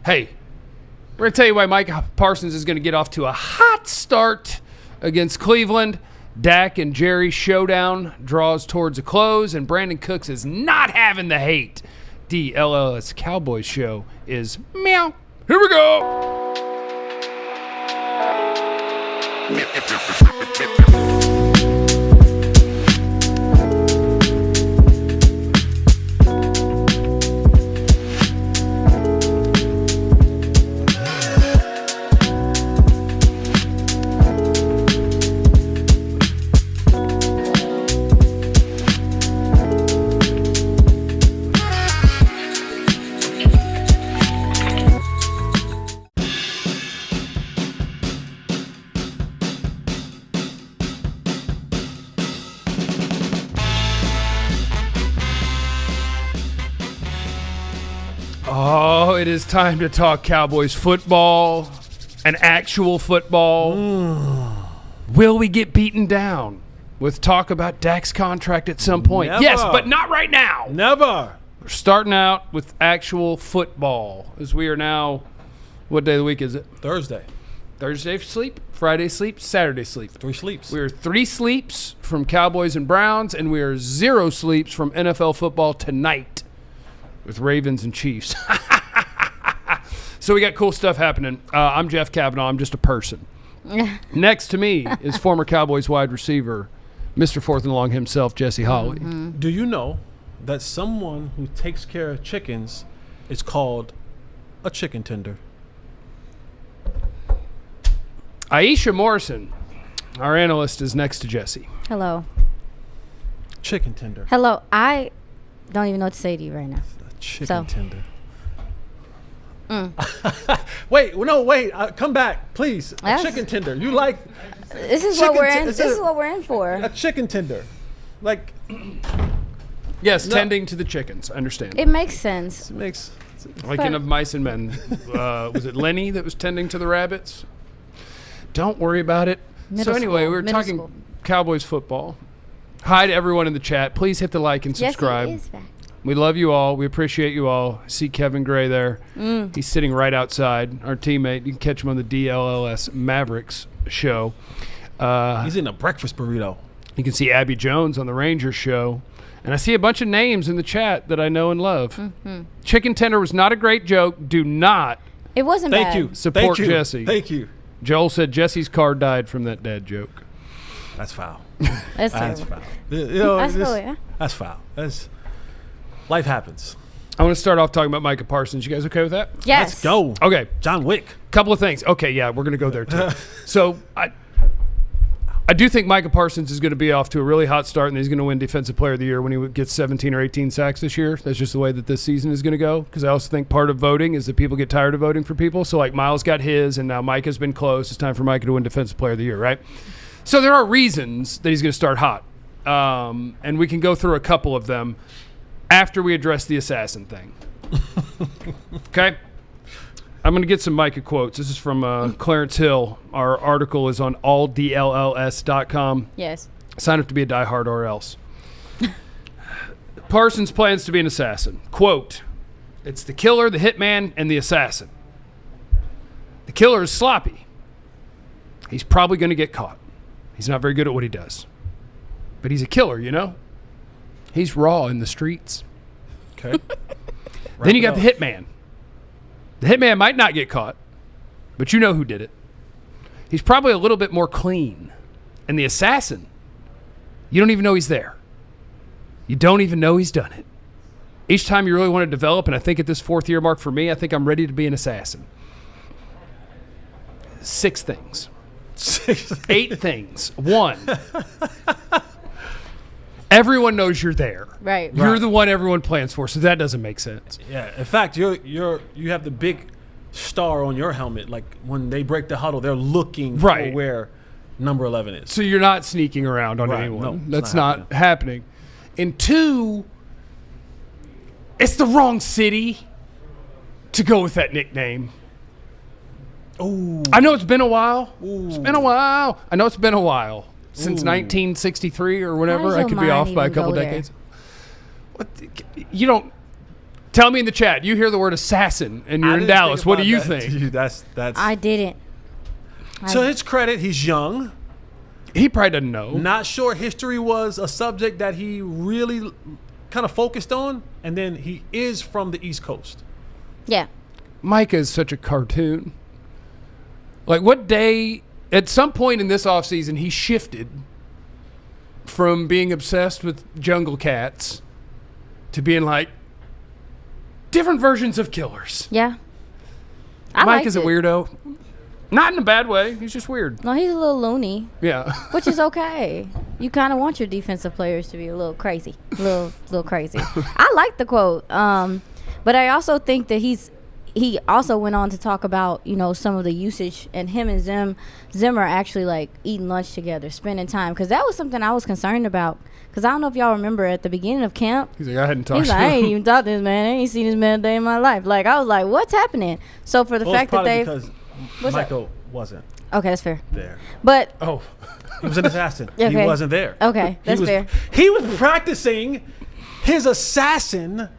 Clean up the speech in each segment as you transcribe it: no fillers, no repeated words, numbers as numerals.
Hey, we're going to tell you why Micah Parsons is going to get off to a hot start against Cleveland. Dak and Jerry showdown draws towards a close, and Brandin Cooks is not having the hate. DLLS Cowboys show is meow. Here we go. Oh, it is time to talk Cowboys football, an actual football. Will we get beaten down with talk about Dak's contract at some point? Never. Yes, but not right now. Never. We're starting out with actual football as we are now, what day of the week is it? Thursday. Thursday sleep, Friday sleep, Saturday sleep. 3 sleeps. We are 3 sleeps from Cowboys and Browns, and we are 0 sleeps from NFL football tonight with Ravens and Chiefs. So we got cool stuff happening. I'm Jeff Kavanaugh. I'm just a person. Next to me is former Cowboys wide receiver, Mr. Fourth and Long himself, Jesse Holley. Do you know that someone who takes care of chickens is called a chicken tender? Aisha Morrison, our analyst, is next to Jesse. Hello. Chicken tender. Hello. I don't even know what to say to you right now. A chicken tender. Wait. Come back, please. A chicken tender. You like? This is what we're in. This is what we're in for. A chicken tender, like. Yes, tending to the chickens. I understand. It makes sense. It makes. Like in Of Mice and Men. Was it Lenny that was tending to the rabbits? Don't worry about it. So anyway, we were talking Cowboys football. Hi to everyone in the chat. Please hit the like and subscribe. Jesse is back. We love you all. We appreciate you all. I see Kevin Gray there. He's sitting right outside, our teammate. You can catch him on the DLLS Mavericks show. He's in a breakfast burrito. You can see Abby Jones on the Rangers show. And I see a bunch of names in the chat that I know and love. Chicken tender was not a great joke. Do not It wasn't bad. Thank you. support Thank you. Jesse. Thank you. Joel said Jesse's car died from that dad joke. That's foul. That's That's terrible. foul. You know, That's cool, yeah. That's foul. That's life happens. I want to start off talking about Micah Parsons. You guys okay with that? Yes. Let's go. Okay. John Wick. Couple of things. Okay, yeah, we're going to go there too. So I do think Micah Parsons is going to be off to a really hot start, and he's going to win Defensive Player of the Year when he gets 17 or 18 sacks this year. That's just the way that this season is going to go, because I also think part of voting is that people get tired of voting for people. So, like, Miles got his, and now Micah's been close. It's time for Micah to win Defensive Player of the Year, right? So there are reasons that he's going to start hot, and we can go through a couple of them after we address the assassin thing. Okay? I'm going to get some Micah quotes. This is from Clarence Hill. Our article is on alldlls.com. Yes. Sign up to be a diehard or else. Parsons plans to be an assassin. Quote, "It's the killer, the hitman, and the assassin. The killer is sloppy. He's probably going to get caught. He's not very good at what he does. But he's a killer, you know? He's raw in the streets." Okay. Then you got the hitman. The hitman might not get caught, but you know who did it. He's probably a little bit more clean. And the assassin, you don't even know he's there. You don't even know he's done it. Each time you really want to develop, and I think at this 4th year mark for me, I think I'm ready to be an assassin. 6 things. 8 things. 1. Everyone knows you're there. Right. You're the one everyone plans for, so that doesn't make sense. Yeah. In fact, you have the big star on your helmet. Like when they break the huddle, they're looking for where number 11 is. So you're not sneaking around on anyone. No, that's not happening. And 2, it's the wrong city to go with that nickname. Ooh. I know it's been a while. Ooh. It's been a while. I know it's been a while. Since 1963 or whatever. I could be off by a couple decades. What, you don't Tell me in the chat. You hear the word assassin, and you're in Dallas. What do you think? Dude, that's. I didn't. To his credit, he's young. He probably doesn't know. Not sure history was a subject that he really kind of focused on, and then he is from the East Coast. Yeah. Micah is such a cartoon. Like, what day, at some point in this offseason, he shifted from being obsessed with jungle cats to being like different versions of killers. Yeah. Mike is a weirdo. Not in a bad way. He's just weird. No, he's a little loony. Yeah. Which is okay. You kind of want your defensive players to be a little crazy. A little crazy. I like the quote. But I also think that he also went on to talk about, some of the usage, and him and Zim are actually like eating lunch together, spending time. Because that was something I was concerned about. Because I don't know if y'all remember at the beginning of camp. He's like, I hadn't talked to him. I ain't even talked to this man. I ain't seen this man a day in my life. Like, I was like, what's happening? So for the fact that they. Because Michael wasn't. Okay, that's fair. There. But. Oh, he was an assassin. Okay. He wasn't there. Okay, that's fair. He was practicing his assassin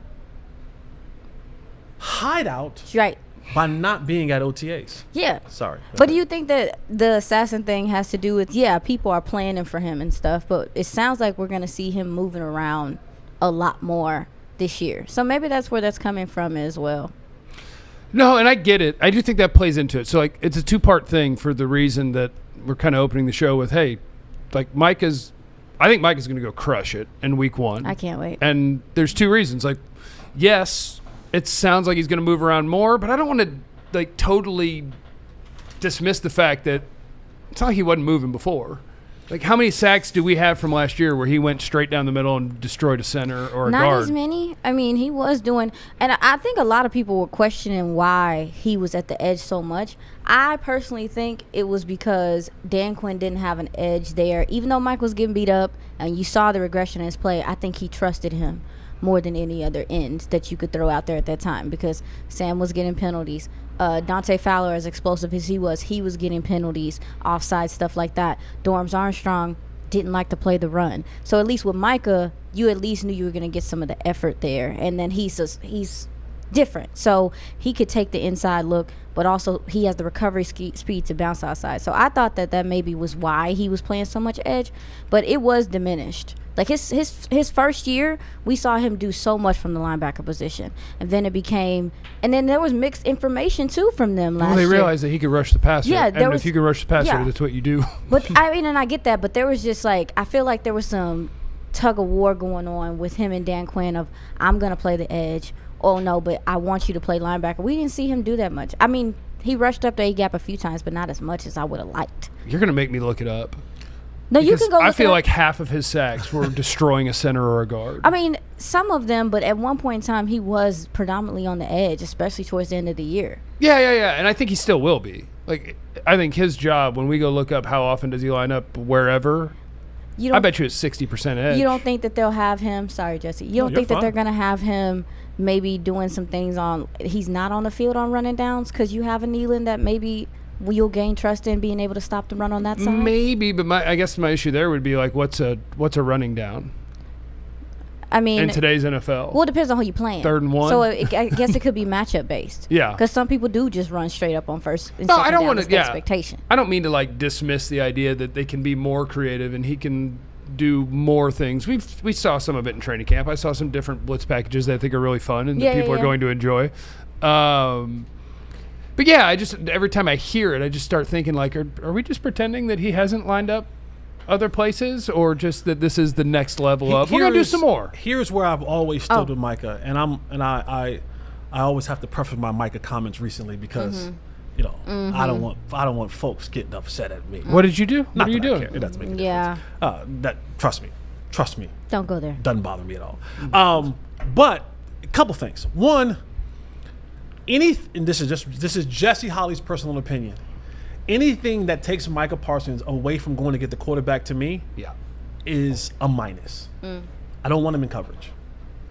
hideout. Right. By not being at OTAs. Yeah. Sorry. But do you think that the assassin thing has to do with, people are planning for him and stuff, but it sounds like we're going to see him moving around a lot more this year. So maybe that's where that's coming from as well. No, and I get it. I do think that plays into it. So, like, it's a two-part thing for the reason that we're kind of opening the show with, hey, like, I think Micah's going to go crush it in week 1. I can't wait. And there's two reasons. Like, yes, it sounds like he's going to move around more, but I don't want to, like, totally dismiss the fact that it's not like he wasn't moving before. Like, how many sacks do we have from last year where he went straight down the middle and destroyed a center or a guard? Not as many. I mean, he was doing – and I think a lot of people were questioning why he was at the edge so much. I personally think it was because Dan Quinn didn't have an edge there. Even though Mike was getting beat up and you saw the regression in his play, I think he trusted him more than any other end that you could throw out there at that time, because Sam was getting penalties. Dante Fowler, as explosive as he was getting penalties, offside, stuff like that. Dorms Armstrong didn't like to play the run. So at least with Micah, you at least knew you were going to get some of the effort there. And then he's different. So he could take the inside look, but also he has the recovery speed to bounce outside. So I thought that maybe was why he was playing so much edge, but it was diminished. Like his first year, we saw him do so much from the linebacker position, and then and then there was mixed information too from them last year. Well, they realized that he could rush the passer. Yeah, and if you could rush the passer, that's what you do. But I mean, and I get that, but there was just like, I feel like there was some tug of war going on with him and Dan Quinn of, I'm gonna play the edge. Oh no, but I want you to play linebacker. We didn't see him do that much. I mean, he rushed up the A-gap a few times, but not as much as I would have liked. You're gonna make me look it up. No, because you can go look I feel like half of his sacks were destroying a center or a guard. I mean, some of them, but at one point in time, he was predominantly on the edge, especially towards the end of the year. Yeah. And I think he still will be. Like, I think his job, when we go look up how often does he line up wherever, I bet you it's 60% edge. You don't think that they'll have him? Sorry, Jesse. You don't think that they're going to have him maybe doing some things he's not on the field on running downs because you have a Nealon that maybe – you'll gain trust in being able to stop the run on that side? Maybe, but I guess my issue there would be like, what's a running down? I mean, in today's NFL. Well, it depends on who you're playing. 3rd and 1. So I guess it could be matchup based. Yeah, because some people do just run straight up on first. And no, I don't want to. Yeah, expectation. I don't mean to like dismiss the idea that they can be more creative and he can do more things. We saw some of it in training camp. I saw some different blitz packages that I think are really fun and that people are going to enjoy. But yeah, every time I hear it, I just start thinking like, are we just pretending that he hasn't lined up other places, or just that this is the next level up? We're gonna do some more. Here's where I've always stood with Micah, and I always have to preface my Micah comments recently because I don't want folks getting upset at me. What did you do? What are you doing? It doesn't make a difference. Trust me. Don't go there. Doesn't bother me at all. But a couple things. One. And this is Jesse Holly's personal opinion. Anything that takes Micah Parsons away from going to get the quarterback, to me, is a minus. I don't want him in coverage.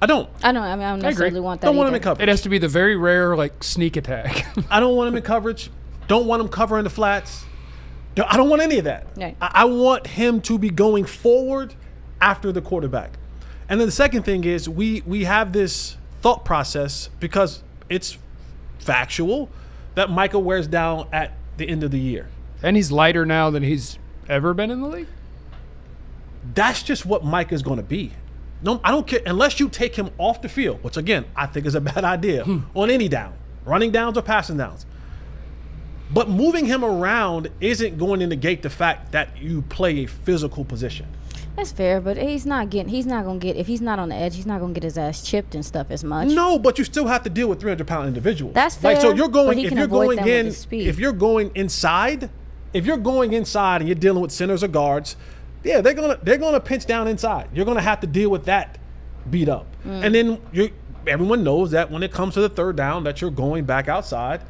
I don't. I don't necessarily want that. Don't want him in coverage. It has to be the very rare like sneak attack. I don't want him in coverage. Don't want him covering the flats. I don't want any of that. Right. I want him to be going forward after the quarterback. And then the second thing is we have this thought process, because it's factual that Micah wears down at the end of the year. And he's lighter now than he's ever been in the league? That's just what Micah's going to be. No, I don't care unless you take him off the field, which again I think is a bad idea on any down, running downs or passing downs. But moving him around isn't going to negate the fact that you play a physical position. That's fair, but if he's not on the edge, he's not gonna get his ass chipped and stuff as much. No, but you still have to deal with 300-pound individuals. That's fair. Like, so you're going, but he if can you're avoid going them with in, his speed. if you're going inside and you're dealing with centers or guards, yeah, they're gonna pinch down inside. You're gonna have to deal with that beat up, and then everyone knows that when it comes to the third down, that you're going back outside.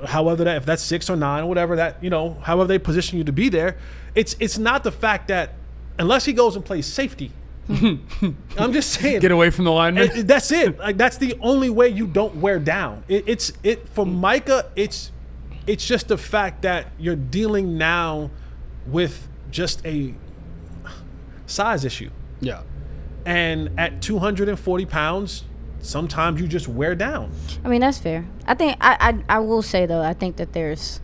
However, if that's 6 or 9 or whatever that, however they position you to be there, it's not the fact that unless he goes and plays safety. I'm just saying, Get away from the lineman. That's it. Like, that's the only way you don't wear down. For Micah. It's just the fact that you're dealing now with just a size issue. Yeah. And at 240 pounds, sometimes you just wear down. I mean, that's fair. I think I will say though, I think that there's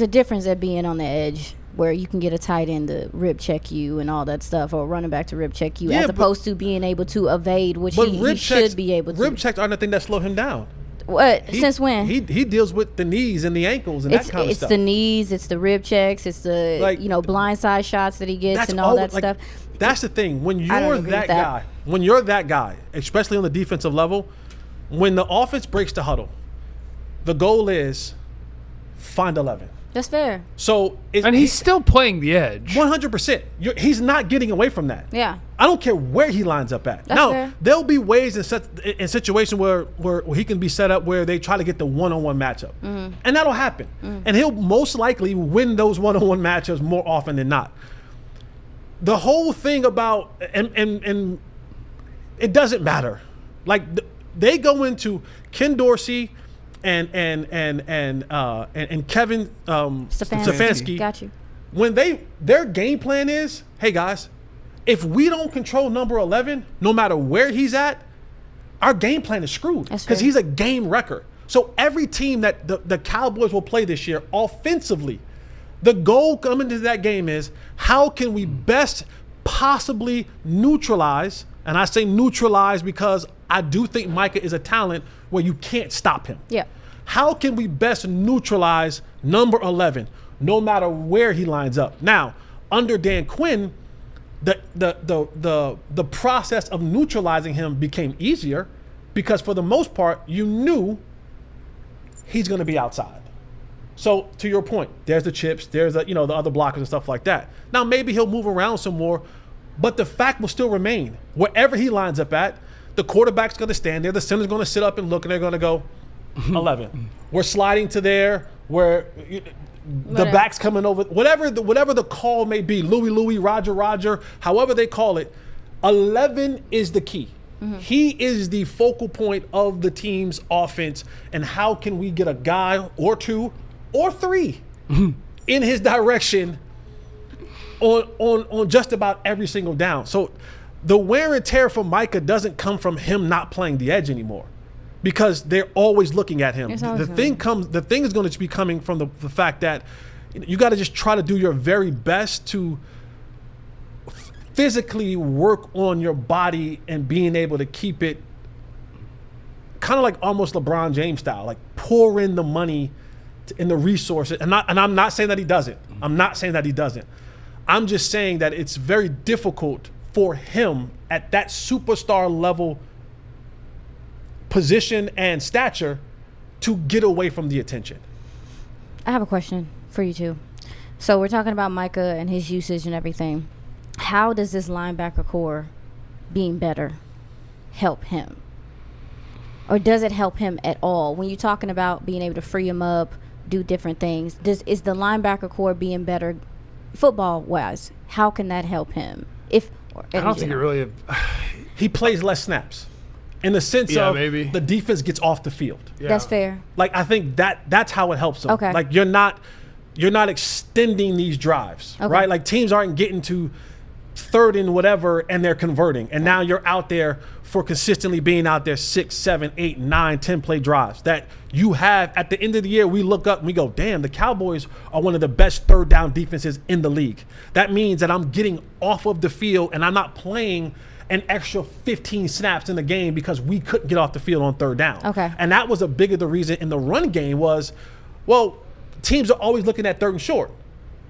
a difference at being on the edge, where you can get a tight end to rib check you and all that stuff, or a running back to rib check you, as opposed to being able to evade, which he should be able to. Rib checks aren't the thing that slow him down. What? Since when? He deals with the knees and the ankles and that kind of stuff. It's the knees, it's the rib checks, it's the blindside shots that he gets and all that stuff. That's the thing. When you're that guy, especially on the defensive level, when the offense breaks the huddle, the goal is find 11. That's fair. So and he's still playing the edge. 100%. He's not getting away from that. Yeah. I don't care where he lines up at. That's fair. There'll be ways in situations where he can be set up where they try to get the one-on-one matchup. Mm-hmm. And that'll happen. Mm-hmm. And he'll most likely win those one-on-one matchups more often than not. The whole thing about and it doesn't matter. Like, they go into Ken Dorsey and Kevin Stefanski. Got you. When their game plan is, hey guys, if we don't control number 11, no matter where he's at, our game plan is screwed, because he's a game wrecker. So every team that the Cowboys will play this year offensively, the goal coming to that game is, how can we best possibly neutralize, and I say neutralize because I do think Micah is a talent where you can't stop him. Yeah. How can we best neutralize number 11, no matter where he lines up? Now, under Dan Quinn, the process of neutralizing him became easier, because for the most part, you knew he's going to be outside. So to your point, there's the chips, there's the other blockers and stuff like that. Now maybe he'll move around some more, but the fact will still remain. Wherever he lines up at, the quarterback's going to stand there, the center's going to sit up and look, and they're going to go 11. We're sliding to there, where the back's coming over. Whatever the call may be, Louie, Roger, however they call it, 11 is the key. Mm-hmm. He is the focal point of the team's offense, and how can we get a guy or two or three in his direction on just about every single down. So the wear and tear for Micah doesn't come from him not playing the edge anymore, because they're always looking at him. The thing is going to be coming from the fact that you got to just try to do your very best to physically work on your body and being able to keep it kind of like almost LeBron James style, like pour in the money in the resources. And I'm not saying that he doesn't. I'm just saying that it's very difficult for him at that superstar level position and stature to get away from the attention. I have a question for you too. So we're talking about Micah and his usage and everything. How does this linebacker core being better help him? Or does it help him at all? When you're talking about being able to free him up, do different things, is the linebacker core being better football-wise? How can that help him? I don't think it really... He plays less snaps. In the sense of maybe the defense gets off the field. Yeah. That's fair. Like, I think that's how it helps him. Okay. Like, you're not extending these drives, right? Like, teams aren't getting to third and whatever, and they're converting. And now you're out there for consistently being out there 6, 7, 8, 9, 10 play drives that you have at the end of the year. We look up and we go, damn, the Cowboys are one of the best third down defenses in the league. That means that I'm getting off of the field and I'm not playing an extra 15 snaps in the game because we couldn't get off the field on third down. Okay. And that was a big of the reason in the run game was, well, teams are always looking at third and short.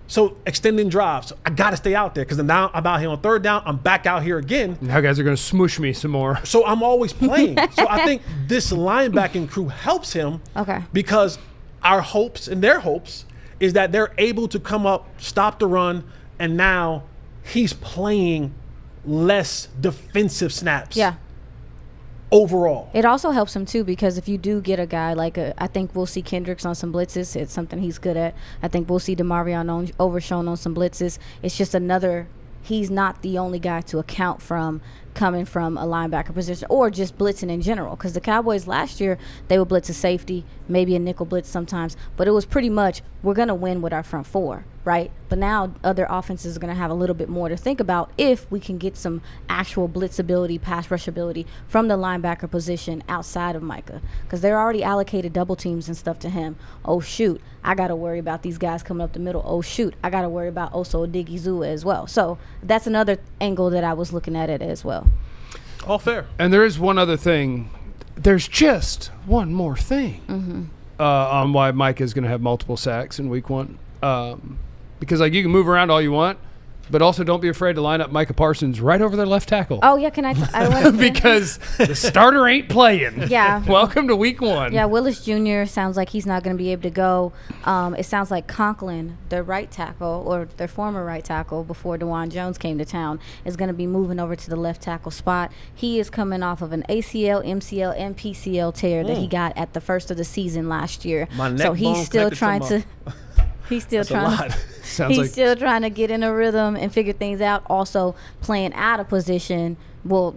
So extending drives, I got to stay out there because now I'm out here on third down. I'm back out here again. Now guys are going to smoosh me some more. So I'm always playing. So I think this linebacking crew helps him because our hopes and their hopes is that they're able to come up, stop the run, and now he's playing less defensive snaps. Yeah. Overall. It also helps him too because if you do get a guy like I think we'll see Kendricks on some blitzes. It's something he's good at. I think we'll see DeMarvion Overshown on some blitzes. It's just another. He's not the only guy to account from coming from a linebacker position or just blitzing in general. Because the Cowboys last year, they would blitz a safety, maybe a nickel blitz sometimes, but it was pretty much we're going to win with our front four, right? But now other offenses are going to have a little bit more to think about if we can get some actual blitz ability, pass rush ability from the linebacker position outside of Micah. Because they're already allocated double teams and stuff to him. Oh, shoot, I got to worry about these guys coming up the middle. Oh, shoot, I got to worry about Oso Odigizua as well. So that's another angle that I was looking at it as well. All fair. And there is one other thing. There's just one more thing on why Micah is going to have multiple sacks in week 1. Because like you can move around all you want, but also don't be afraid to line up Micah Parsons right over their left tackle. Oh, yeah, can I because the starter ain't playing. Yeah. Welcome to week 1. Yeah, Willis Jr. sounds like he's not going to be able to go. It sounds like Conklin, their right tackle, or their former right tackle before DeJuan Jones came to town, is going to be moving over to the left tackle spot. He is coming off of an ACL, MCL, and PCL tear that he got at the first of the season last year. So he's still trying to he's still trying to get in a rhythm and figure things out. Also playing out of position. Well,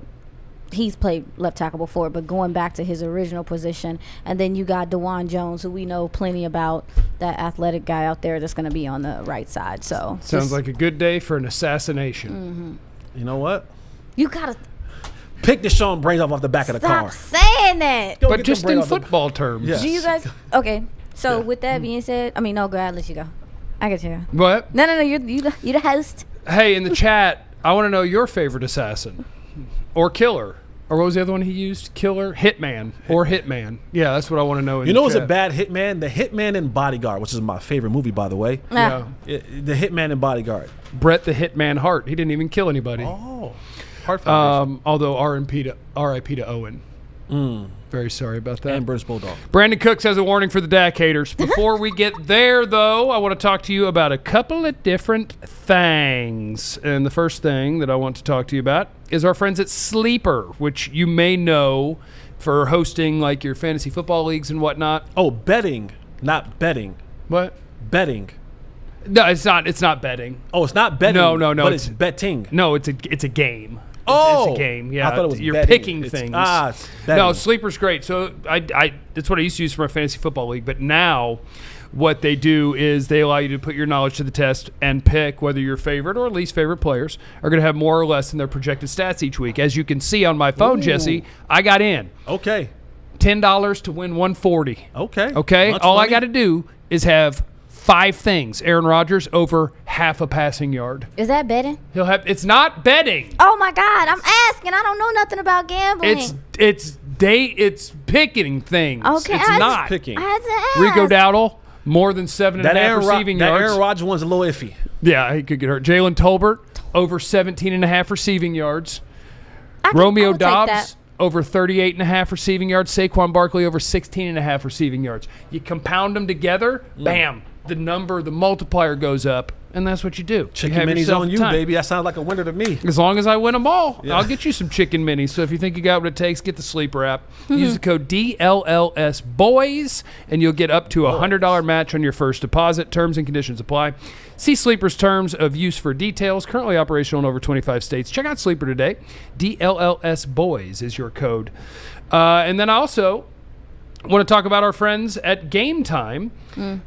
he's played left tackle before, but going back to his original position. And then you got DeJuan Jones, who we know plenty about, that athletic guy out there that's going to be on the right side. So sounds like a good day for an assassination. You know what? You got to pick the Sean brains off the back of the car. Stop saying that. Go But get just them brains in off the- football terms. Yes. Do you guys – okay. So with that being said – I mean, no, go ahead. I'll let you go. I get you. What? No. You're the host. Hey, in the chat, I want to know your favorite assassin or killer. Or what was the other one he used? Killer, Hitman, or Hitman. Yeah, that's what I want to know. You know what's a bad Hitman? The Hitman and Bodyguard, which is my favorite movie, by the way. Yeah. The Hitman and Bodyguard. Brett the Hitman Hart. He didn't even kill anybody. Oh. Hart Foundation. Although R.I.P. to Owen. Very sorry about that. And British Bulldog. Brandin Cooks has a warning for the Dak haters. Before we get there, though, I want to talk to you about a couple of different things. And the first thing that I want to talk to you about is our friends at Sleeper, which you may know for hosting like your fantasy football leagues and whatnot. Oh, betting, not betting. What? Betting. No, it's not. It's not betting. Oh, it's not betting. No. But it's betting. No, it's a game. Oh, it's a game. Yeah, I thought it was you're betting. picking things. It's betting. No, Sleeper's great. So I that's what I used to use for my fantasy football league. But now, what they do is they allow you to put your knowledge to the test and pick whether your favorite or least favorite players are going to have more or less in their projected stats each week. As you can see on my phone, Jesse, I got in. Okay. $10 to win $140. Okay. Much All money. I got to do is have 5 things. Aaron Rodgers over half a passing yard. Is that betting? He'll have. It's not betting. Oh my God! I'm asking. I don't know nothing about gambling. It's picking things. Okay, It's not picking. I had to ask. Rico Dowdle more than 7.5 receiving That yards. Aaron Rodgers one's a little iffy. Yeah, he could get hurt. Jalen Tolbert over 17.5 receiving yards. I Romeo will take Dobbs that. over 38.5 receiving yards. Saquon Barkley over 16.5 receiving yards. You compound them together, bam. The multiplier goes up, and that's what you do. Chicken you have minis yourself on a you, time. baby. That sounds like a winner to me. As long as I win them all, Yeah. I'll get you some chicken minis. So if you think you got what it takes, get the Sleeper app. Use the code DLLS Boys, and you'll get up to a $100 match on your first deposit. Terms and conditions apply. See Sleeper's terms of use for details. Currently operational in over 25 states. Check out Sleeper today. DLLS Boys is your code. And then I also I want to talk about our friends at Game Time,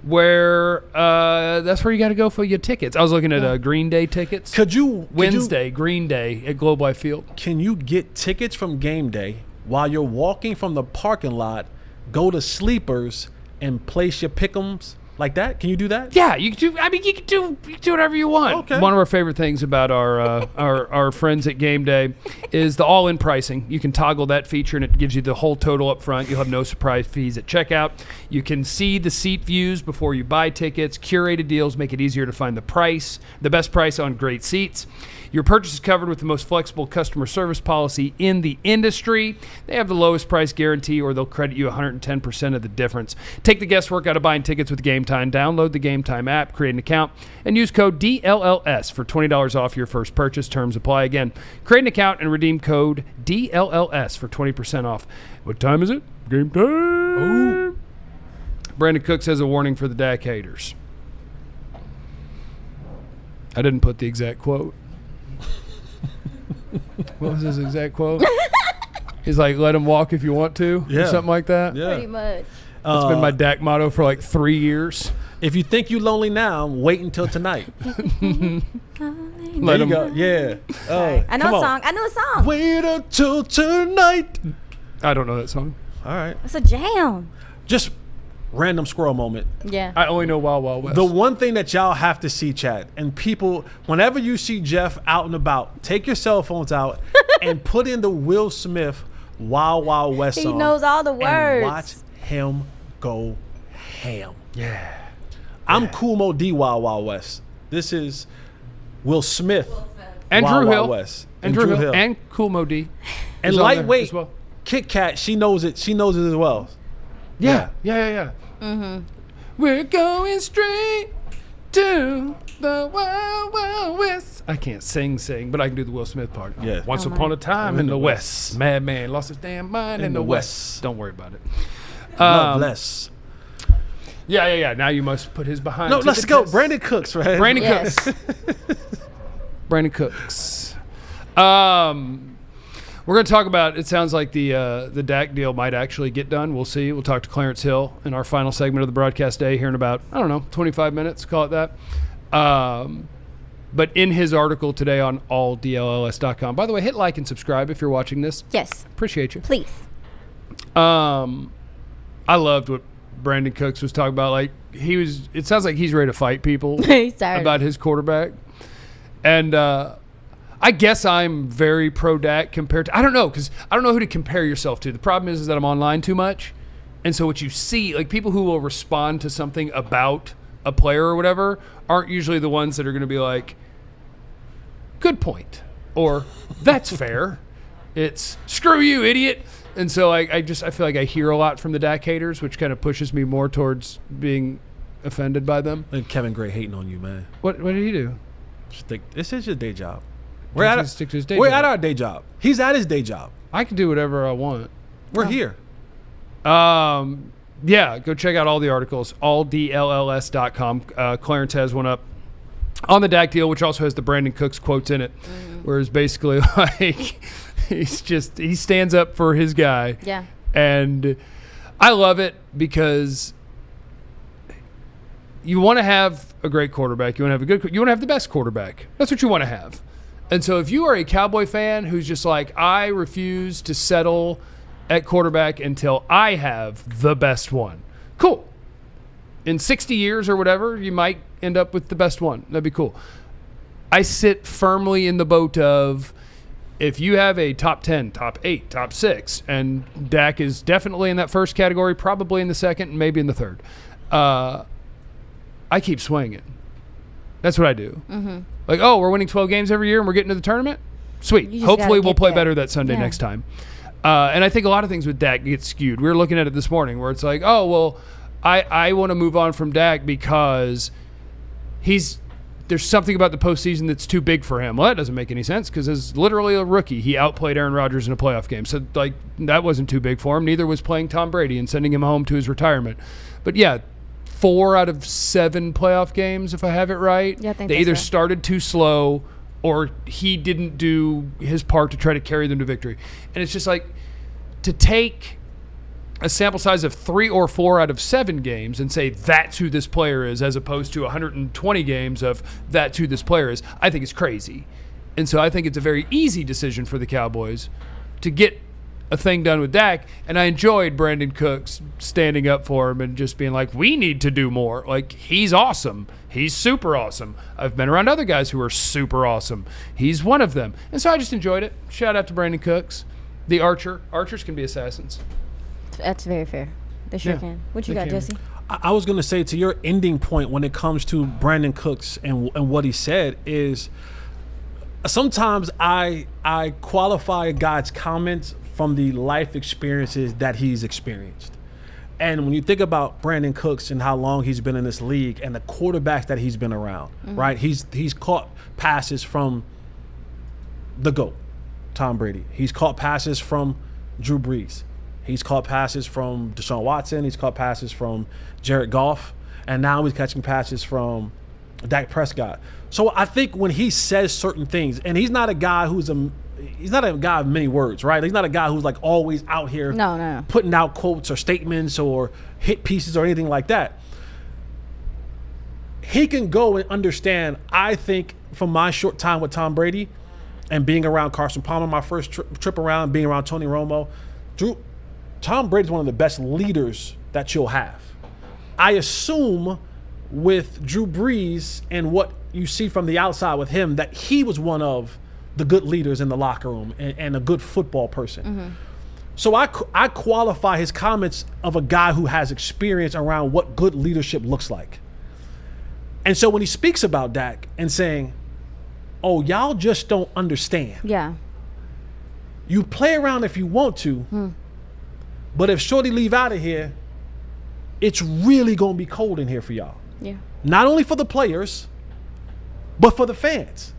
where that's where you got to go for your tickets. I was looking at Green Day tickets. Wednesday, Green Day at Globe Life Field. Can you get tickets from Game Day while you're walking from the parking lot, go to Sleepers, and place your pick'ems like that? Can you do that? Yeah, you can do. I mean, you can do whatever you want. Okay. One of our favorite things about our friends at Game Day is the all-in pricing. You can toggle that feature, and it gives you the whole total up front. You'll have no surprise fees at checkout. You can see the seat views before you buy tickets. Curated deals make it easier to find the best price on great seats. Your purchase is covered with the most flexible customer service policy in the industry. They have the lowest price guarantee, or they'll credit you 110% of the difference. Take the guesswork out of buying tickets with Game Time. Download the Game Time app, create an account, and use code DLLS for $20 off your first purchase. Terms apply. Again, create an account and redeem code DLLS for 20% off. What time is it? Game time. Ooh. Brandin Cooks has a warning for the Dak haters. I didn't put the exact quote. What was his exact quote? He's like, let him walk if you want to, or something like that. Yeah. Pretty much. That's been my Dak motto for like 3 years. If you think you're lonely now, wait until tonight. Let him go. Yeah. I know a song. I know a song. Wait until tonight. I don't know that song. All right. It's a jam. Just random squirrel moment. Yeah. I only know Wild Wild West. The one thing that y'all have to see, Chad, and people, whenever you see Jeff out and about, take your cell phones out and put in the Will Smith Wild Wild West song. He knows all the words. And watch him go ham. Yeah. I'm Cool Mo D Wild Wild West. This is Will Smith. And Wild Drew Wild Hill. West. And Drew Hill. And Cool Mo D. And is on there lightweight as well. Kit Kat, she knows it. She knows it as well. Yeah. We're going straight to the Wild Wild West. I can't sing, but I can do the Will Smith part. Yeah. Once upon a time in the West, madman lost his damn mind in the West. Don't worry about it. Love less. Yeah. Now you must put his behind. No, let's go. Brandin Cooks, right? Cooks. Brandin Cooks. We're going to talk about, it sounds like the Dak deal might actually get done. We'll see. We'll talk to Clarence Hill in our final segment of the broadcast day here in about, 25 minutes, call it that. But in his article today on ALLDLLS.com, by the way, hit like and subscribe if you're watching this. Yes. Appreciate you. Please. I loved what Brandin Cooks was talking about. Like, it sounds like he's ready to fight people about his quarterback. And I guess I'm very pro Dak compared to, I don't know, because I don't know who to compare yourself to. The problem is that I'm online too much. And so what you see, like people who will respond to something about a player or whatever aren't usually the ones that are going to be like, good point, or that's fair. It's screw you, idiot. And so I feel like I hear a lot from the Dak haters, which kind of pushes me more towards being offended by them. And Kevin Gray hating on you, man. What did he do? This is your day job. We're at our day job. He's at his day job. I can do whatever I want. We're here. Yeah, go check out all the articles, alldlls.com. Clarence has one up on the Dak deal, which also has the Brandin Cooks quotes in it, where it's basically like he stands up for his guy. Yeah. And I love it because you want to have a great quarterback. You want to have the best quarterback. That's what you want to have. And so if you are a Cowboy fan who's just like, I refuse to settle at quarterback until I have the best one, cool. In 60 years or whatever, you might end up with the best one. That'd be cool. I sit firmly in the boat of if you have a top 10, top 8, top 6, and Dak is definitely in that first category, probably in the second, and maybe in the third, I keep swinging. That's what I do. Mm-hmm. Like, oh, we're winning 12 games every year and we're getting to the tournament? Sweet. Hopefully we'll play better that Sunday next time. And I think a lot of things with Dak get skewed. We were looking at it this morning where it's like, oh, well, I want to move on from Dak because there's something about the postseason that's too big for him. Well, that doesn't make any sense because as literally a rookie, he outplayed Aaron Rodgers in a playoff game. So, like, that wasn't too big for him. Neither was playing Tom Brady and sending him home to his retirement. But, yeah, 4 out of 7 playoff games, if I have it right. Yeah, I think they either so. started too slow or he didn't do his part to try to carry them to victory. And it's just like to take a sample size of 3 or 4 out of 7 games and say that's who this player is, as opposed to 120 games of that's who this player is, I think it's crazy. And so I think it's a very easy decision for the Cowboys to get a thing done with Dak. And I enjoyed Brandin Cooks standing up for him and just being like, we need to do more. Like, he's awesome. He's super awesome. I've been around other guys who are super awesome. He's one of them. And so I just enjoyed it. Shout out to Brandin Cooks. The Archer. Archers can be assassins. That's very fair. They sure can. What you got, Jesse? I was going to say, to your ending point when it comes to Brandin Cooks and what he said is, sometimes I qualify a guy's comments from the life experiences that he's experienced. And when you think about Brandin Cooks and how long he's been in this league and the quarterbacks that he's been around, right? He's caught passes from the GOAT, Tom Brady. He's caught passes from Drew Brees. He's caught passes from Deshaun Watson. He's caught passes from Jared Goff. And now he's catching passes from Dak Prescott. So I think when he says certain things, and he's not a guy he's not a guy of many words, right? He's not a guy who's like always out here putting out quotes or statements or hit pieces or anything like that. He can go and understand, I think, from my short time with Tom Brady and being around Carson Palmer, my first trip around, being around Tony Romo, Tom Brady's one of the best leaders that you'll have. I assume with Drew Brees and what you see from the outside with him, that he was one of the good leaders in the locker room and a good football person. So I qualify his comments of a guy who has experience around what good leadership looks like. And so when he speaks about Dak and saying, oh, y'all just don't understand. Yeah. You play around if you want to, but if Shorty leave out of here, it's really going to be cold in here for y'all. Yeah. Not only for the players, but for the fans.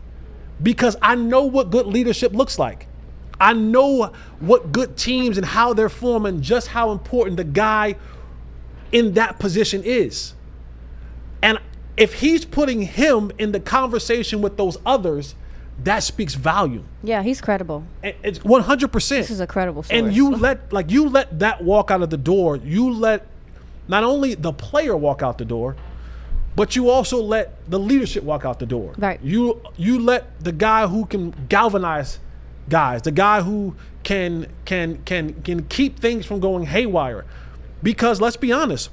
Because I know what good leadership looks like. I know what good teams and how they're forming, just how important the guy in that position is. And if he's putting him in the conversation with those others, that speaks volume. Yeah, he's credible. It's 100%. This is a credible source. And you let that walk out of the door. You let not only the player walk out the door, but you also let the leadership walk out the door. Right. You let the guy who can galvanize guys, the guy who can keep things from going haywire. Because let's be honest,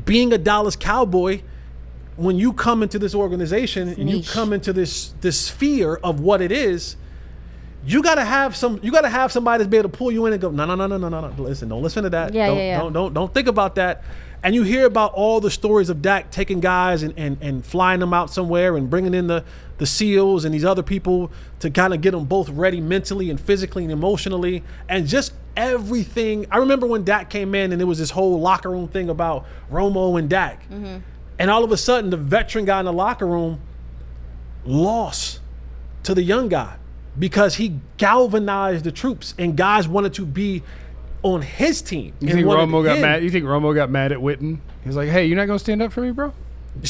being a Dallas Cowboy, when you come into this organization and you come into this sphere of what it is, you gotta have somebody that's be able to pull you in and go, no. Listen, don't listen to that. Don't think about that. And you hear about all the stories of Dak taking guys and flying them out somewhere and bringing in the SEALs and these other people to kind of get them both ready mentally and physically and emotionally and just everything. I remember when Dak came in and there was this whole locker room thing about Romo and Dak. And all of a sudden, the veteran guy in the locker room lost to the young guy because he galvanized the troops and guys wanted to be on his team. You think Romo got mad? You think Romo got mad at Witten? He was like, "Hey, you're not gonna stand up for me, bro?"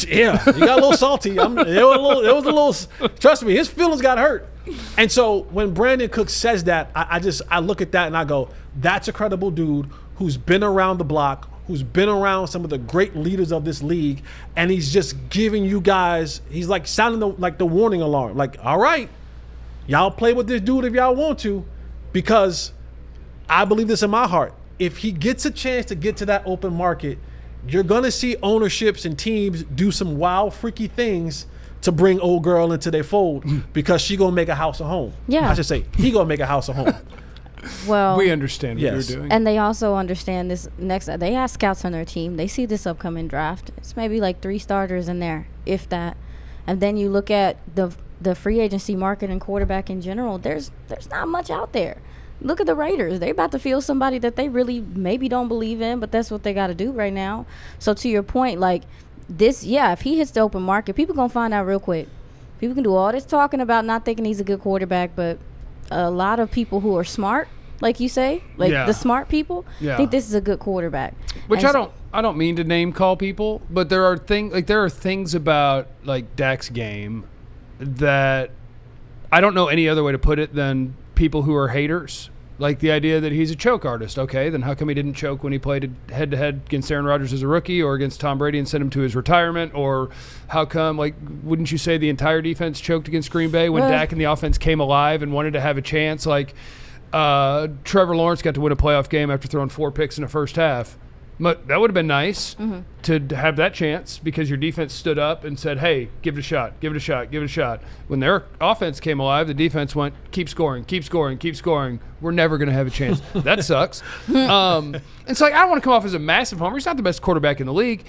Yeah, he got a little salty. It was a little. Trust me, his feelings got hurt. And so when Brandin Cooks says that, I look at that and I go, "That's a credible dude who's been around the block, who's been around some of the great leaders of this league, and he's just giving you guys. He's like sounding like the warning alarm. Like, all right, y'all play with this dude if y'all want to, because." I believe this in my heart. If he gets a chance to get to that open market, you're going to see ownerships and teams do some wild, freaky things to bring old girl into their fold because she going to make a house a home. Yeah. I should say, he going to make a house a home. Well, we understand what you're doing. And they also understand this next. They have scouts on their team. They see this upcoming draft. It's maybe like 3 starters in there, if that. And then you look at the free agency market and quarterback in general. There's not much out there. Look at the Raiders. They're about to field somebody that they really maybe don't believe in, but that's what they got to do right now. So to your point, like this, if he hits the open market, people going to find out real quick. People can do all this talking about not thinking he's a good quarterback, but a lot of people who are smart, like you say, the smart people, think this is a good quarterback. Which I don't mean to name call people, but there are things about like Dak's game that I don't know any other way to put it than people who are haters Like the idea that he's a choke artist. Okay, then how come he didn't choke when he played head-to-head against Aaron Rodgers as a rookie or against Tom Brady and sent him to his retirement? Or how come, like, wouldn't you say the entire defense choked against Green Bay when Dak and the offense came alive and wanted to have a chance? Like, Trevor Lawrence got to win a playoff game after throwing 4 picks in the first half. But that would have been nice to have that chance because your defense stood up and said, hey, give it a shot, give it a shot, give it a shot. When their offense came alive, the defense went, keep scoring, keep scoring, keep scoring. We're never going to have a chance. That sucks. And so I don't want to come off as a massive homer. He's not the best quarterback in the league.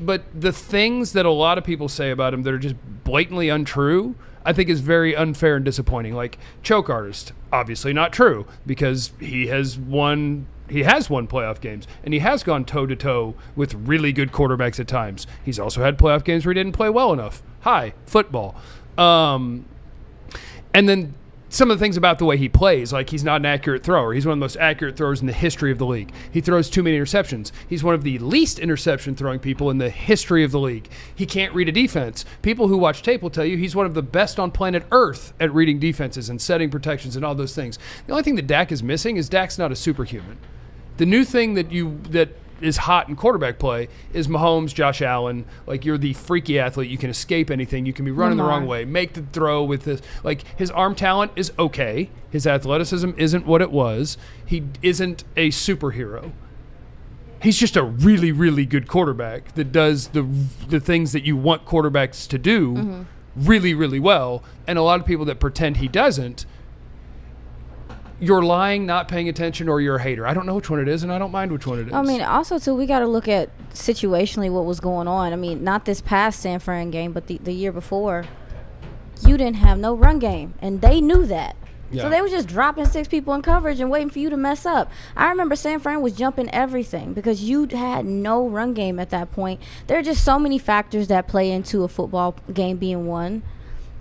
But the things that a lot of people say about him that are just blatantly untrue, I think is very unfair and disappointing. Like choke artist, obviously not true because he has won playoff games, and he has gone toe-to-toe with really good quarterbacks at times. He's also had playoff games where he didn't play well enough. Hi, football. And then some of the things about the way he plays, like he's not an accurate thrower. He's one of the most accurate throwers in the history of the league. He throws too many interceptions. He's one of the least interception-throwing people in the history of the league. He can't read a defense. People who watch tape will tell you he's one of the best on planet Earth at reading defenses and setting protections and all those things. The only thing that Dak is missing is Dak's not a superhuman. The new thing that is hot in quarterback play is Mahomes, Josh Allen. Like, you're the freaky athlete. You can escape anything. You can be running the wrong way. Make the throw with this. Like, his arm talent is okay. His athleticism isn't what it was. He isn't a superhero. He's just a really, really good quarterback that does the things that you want quarterbacks to do really, really well. And a lot of people that pretend he doesn't, you're lying, not paying attention, or you're a hater. I don't know which one it is, and I don't mind which one it is. I mean, also, too, we got to look at situationally what was going on. I mean, not this past San Fran game, but the year before, you didn't have no run game, and they knew that. Yeah. So they were just dropping 6 people in coverage and waiting for you to mess up. I remember San Fran was jumping everything because you had no run game at that point. There are just so many factors that play into a football game being won,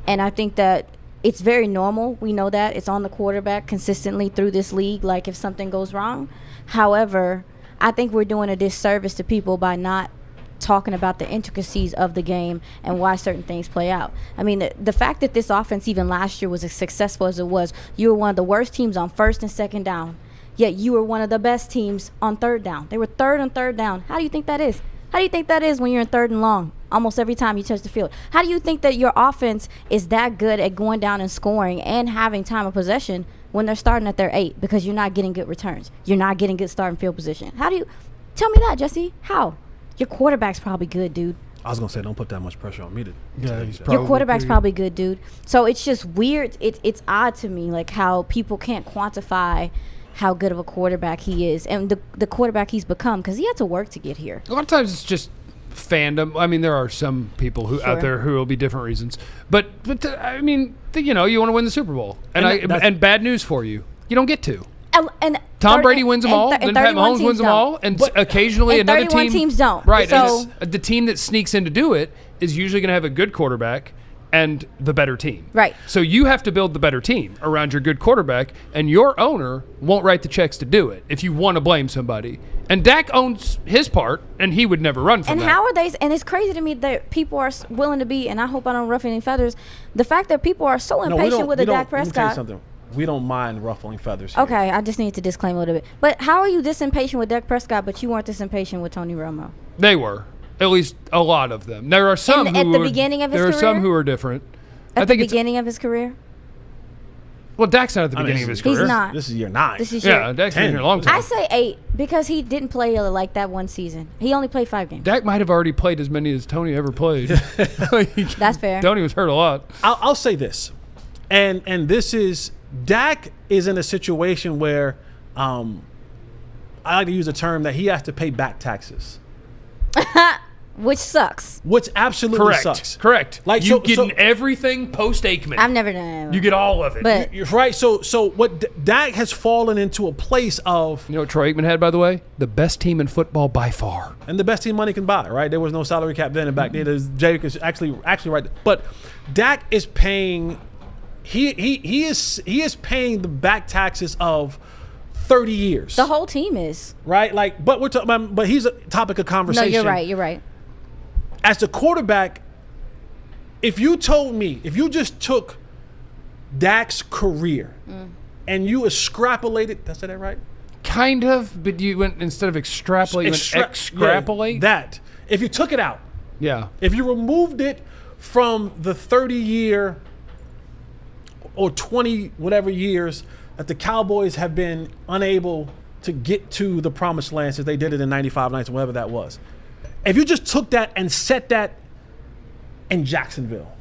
and I think that it's very normal. We know that. It's on the quarterback consistently through this league, like if something goes wrong. However, I think we're doing a disservice to people by not talking about the intricacies of the game and why certain things play out. I mean, the fact that this offense even last year was as successful as it was, you were one of the worst teams on first and second down, yet you were one of the best teams on third down. They were third and third down. How do you think that is? How do you think that is when you're in third and long almost every time you touch the field? How do you think that your offense is that good at going down and scoring and having time of possession when they're starting at their 8 because you're not getting good returns? You're not getting good starting field position. How do you – tell me that, Jesse. How? Your quarterback's probably good, dude. I was going to say, don't put that much pressure on me. Your quarterback's probably good, dude. So it's just weird. It's odd to me, like how people can't quantify – how good of a quarterback he is and the quarterback he's become because he had to work to get here. A lot of times it's just fandom. I mean, there are some people who out there who will be different reasons. But I mean, you want to win the Super Bowl. And bad news for you. You don't get to. And Tom Brady wins them all, then Pat Mahomes wins them all, and occasionally another team. 31 teams don't. Right. So and the team that sneaks in to do it is usually going to have a good quarterback and the better team. Right. So you have to build the better team around your good quarterback, and your owner won't write the checks to do it if you want to blame somebody. And Dak owns his part, and he would never run from that. And how are they – and it's crazy to me that people are willing to be – and I hope I don't ruffle any feathers. The fact that people are so impatient with a Dak Prescott. Let me tell you something. We don't mind ruffling feathers here. Okay, I just need to disclaim a little bit. But how are you this impatient with Dak Prescott, but you weren't this impatient with Tony Romo? They were. At least a lot of them. There are some at the beginning of his career? There are some who are different. At the beginning of his career? Well, Dak's not at the beginning of his career. He's not. This is year 9. This is Dak's been here a long time. I say 8 because he didn't play like that one season. He only played 5 games. Dak might have already played as many as Tony ever played. That's fair. Tony was hurt a lot. I'll say this, and this is Dak is in a situation where I like to use a term that he has to pay back taxes. Which sucks. Which absolutely sucks. Correct. Like you getting everything post Aikman. I've never done that. You get all of it. But you're right. So what Dak has fallen into a place of. You know what Troy Aikman had, by the way? The best team in football by far. And the best team money can buy, right? There was no salary cap then and back then. Jake is actually right. But Dak is paying. He is paying the back taxes of 30 years. The whole team is. Right? Like, but we're talking. But he's a topic of conversation. No, you're right. As the quarterback, if you just took Dak's career and you extrapolated, did I say that right? Kind of, but you went, instead of extrapolate, you went extrapolate. Yeah, that. If you took it out, Yeah. if you removed it from the 30-year or 20 whatever years that the Cowboys have been unable to get to the promised land since they did it in 95, 90, whatever that was. If you just took that and set that in Jacksonville,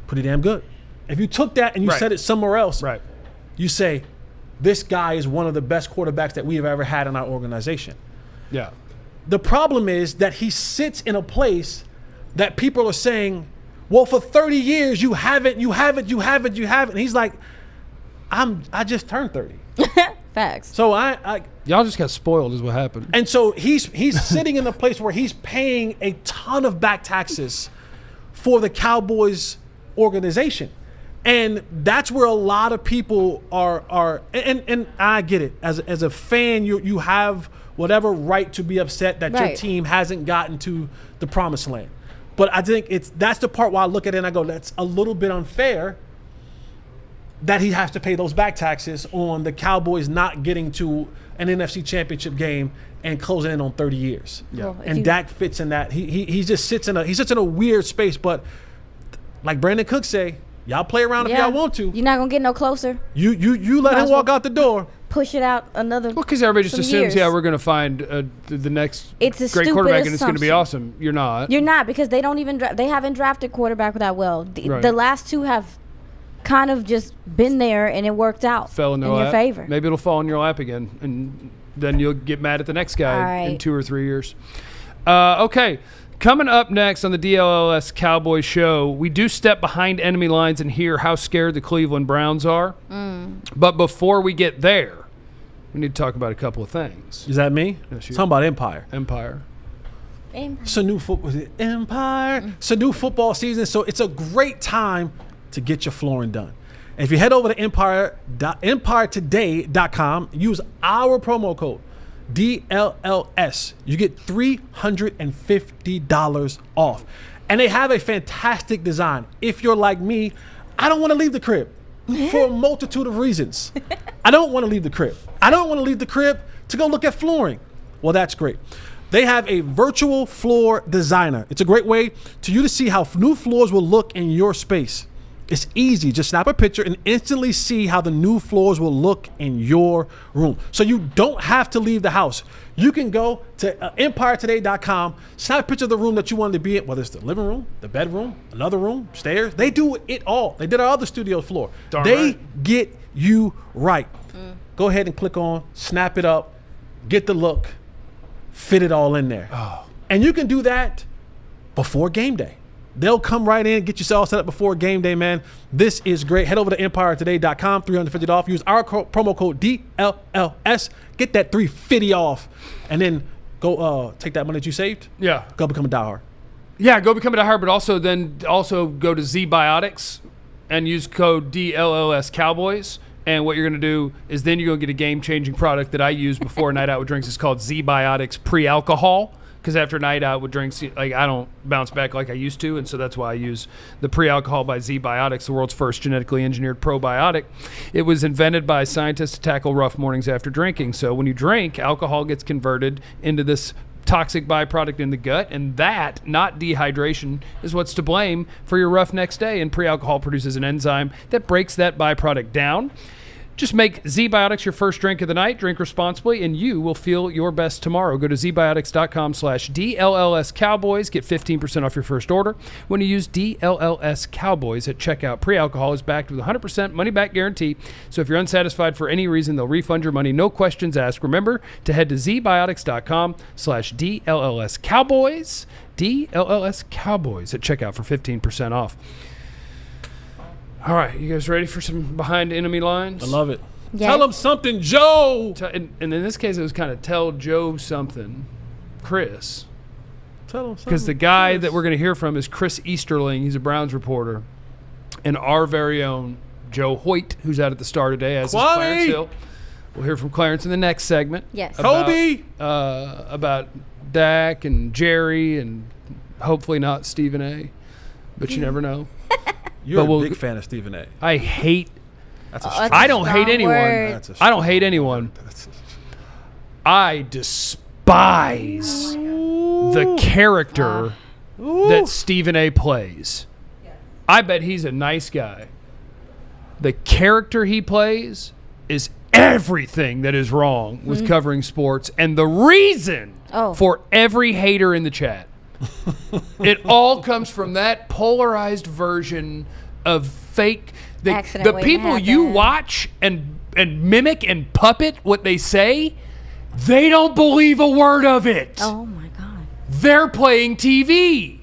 pretty damn good. If you took that and you set it somewhere else, Right. you say, this guy is one of the best quarterbacks that we have ever had in our organization. Yeah. The problem is that he sits in a place that people are saying, well, for 30 years, you haven't. And he's like, I just turned 30. Facts. So I Y'all just got spoiled is what happened. and so he's sitting in a place where he's paying a ton of back taxes for the Cowboys organization. And that's where a lot of people are and I get it. As a fan, you have whatever right to be upset that your Right. team hasn't gotten to the promised land. But I think that's the part where I look at it and I go, that's a little bit unfair that he has to pay those back taxes on the Cowboys not getting to an NFC championship game and closing in on 30 years. Well, if And you- Dak fits in that. He just sits in a weird space, but like Brandin Cooks say, y'all play around if y'all want to. You're not gonna get no closer. You let Might him as walk well out the door. Push it out another. Well, because everybody just some assumes, years. yeah, we're going to find the next It's a great stupid quarterback and it's going to be assumption. awesome. You're not. You're not, because they don't even they haven't drafted quarterback that well. Right. The last two have kind of just been there and it worked out Fell in their your lap. favor. Maybe it'll fall in your lap again, and then you'll get mad at the next guy All in right. 2 or 3 years. Okay. Coming up next on the DLLS Cowboys show, we do step behind enemy lines and hear how scared the Cleveland Browns are. But before we get there, we need to talk about a couple of things. Is that me? Yes, you- Talking about Empire. Empire. It's a new football. Empire. It's a new football season, so it's a great time to get your flooring done. And if you head over to empiretoday.com, use our promo code DLLS, you get $350 off. And they have a fantastic design. If you're like me, I don't want to leave the crib for a multitude of reasons. I don't want to leave the crib. I don't want to leave the crib to go look at flooring. Well, that's great. They have a virtual floor designer. It's a great way to you to see how new floors will look in your space. It's easy. Just snap a picture and instantly see how the new floors will look in your room. So you don't have to leave the house. You can go to empiretoday.com, snap a picture of the room that you wanted to be in, whether it's the living room, the bedroom, another room, stairs. They do it all. They did our other studio floor. Darn they right. get you right. Go ahead and click on, snap it up, get the look, fit it all in there. And you can do that before game day. They'll come right in, get you all set up before game day, man. This is great. Head over to empiretoday.com, $350 off. Use our promo code DLLS. Get that $350 off. And then go take that money that you saved. Yeah. Go become a diehard. Yeah, go become a diehard, but also go to Z Biotics and use code DLLS Cowboys. And what you're going to do is then you're going to get a game-changing product that I use before a night out with drinks. It's called Z Biotics Pre-Alcohol. Because after a night out with drinks, like I don't bounce back like I used to, and so that's why I use the Pre-Alcohol by Z Biotics, the world's first genetically engineered probiotic. It was invented by scientists to tackle rough mornings after drinking. So when you drink, alcohol gets converted into this toxic byproduct in the gut, and that, not dehydration, is what's to blame for your rough next day. And Pre-Alcohol produces an enzyme that breaks that byproduct down. Just make Z-Biotics your first drink of the night. Drink responsibly, and you will feel your best tomorrow. Go to zbiotics.com/DLLS Cowboys. Get 15% off your first order when you use DLLS Cowboys at checkout. Pre-alcohol is backed with 100% money-back guarantee. So if you're unsatisfied for any reason, they'll refund your money. No questions asked. Remember to head to zbiotics.com/DLLS Cowboys. DLLS Cowboys at checkout for 15% off. All right, you guys ready for some behind enemy lines? I love it. Yes. Tell them something, Joe. And in this case, it was kind of tell Joe something, Chris. Tell them something. Because the guy that we're going to hear from is Chris Easterling. He's a Browns reporter. And our very own Joe Hoyt, who's out at the Star today, as is Quali! Clarence Hill. We'll hear from Clarence in the next segment. Yes. Kobe! About Dak and Jerry and hopefully not Stephen A. But you never know. You're But a big fan of Stephen A. I hate That's a that's I don't hate strong anyone. word. That's a I don't strong hate anyone. That's I despise the character that Stephen A. plays. I bet he's a nice guy. The character he plays is everything that is wrong with covering sports and the reason for every hater in the chat. It all comes from that polarized version of fake. The people you watch and mimic and puppet what they say, they don't believe a word of it. Oh my God. They're playing TV.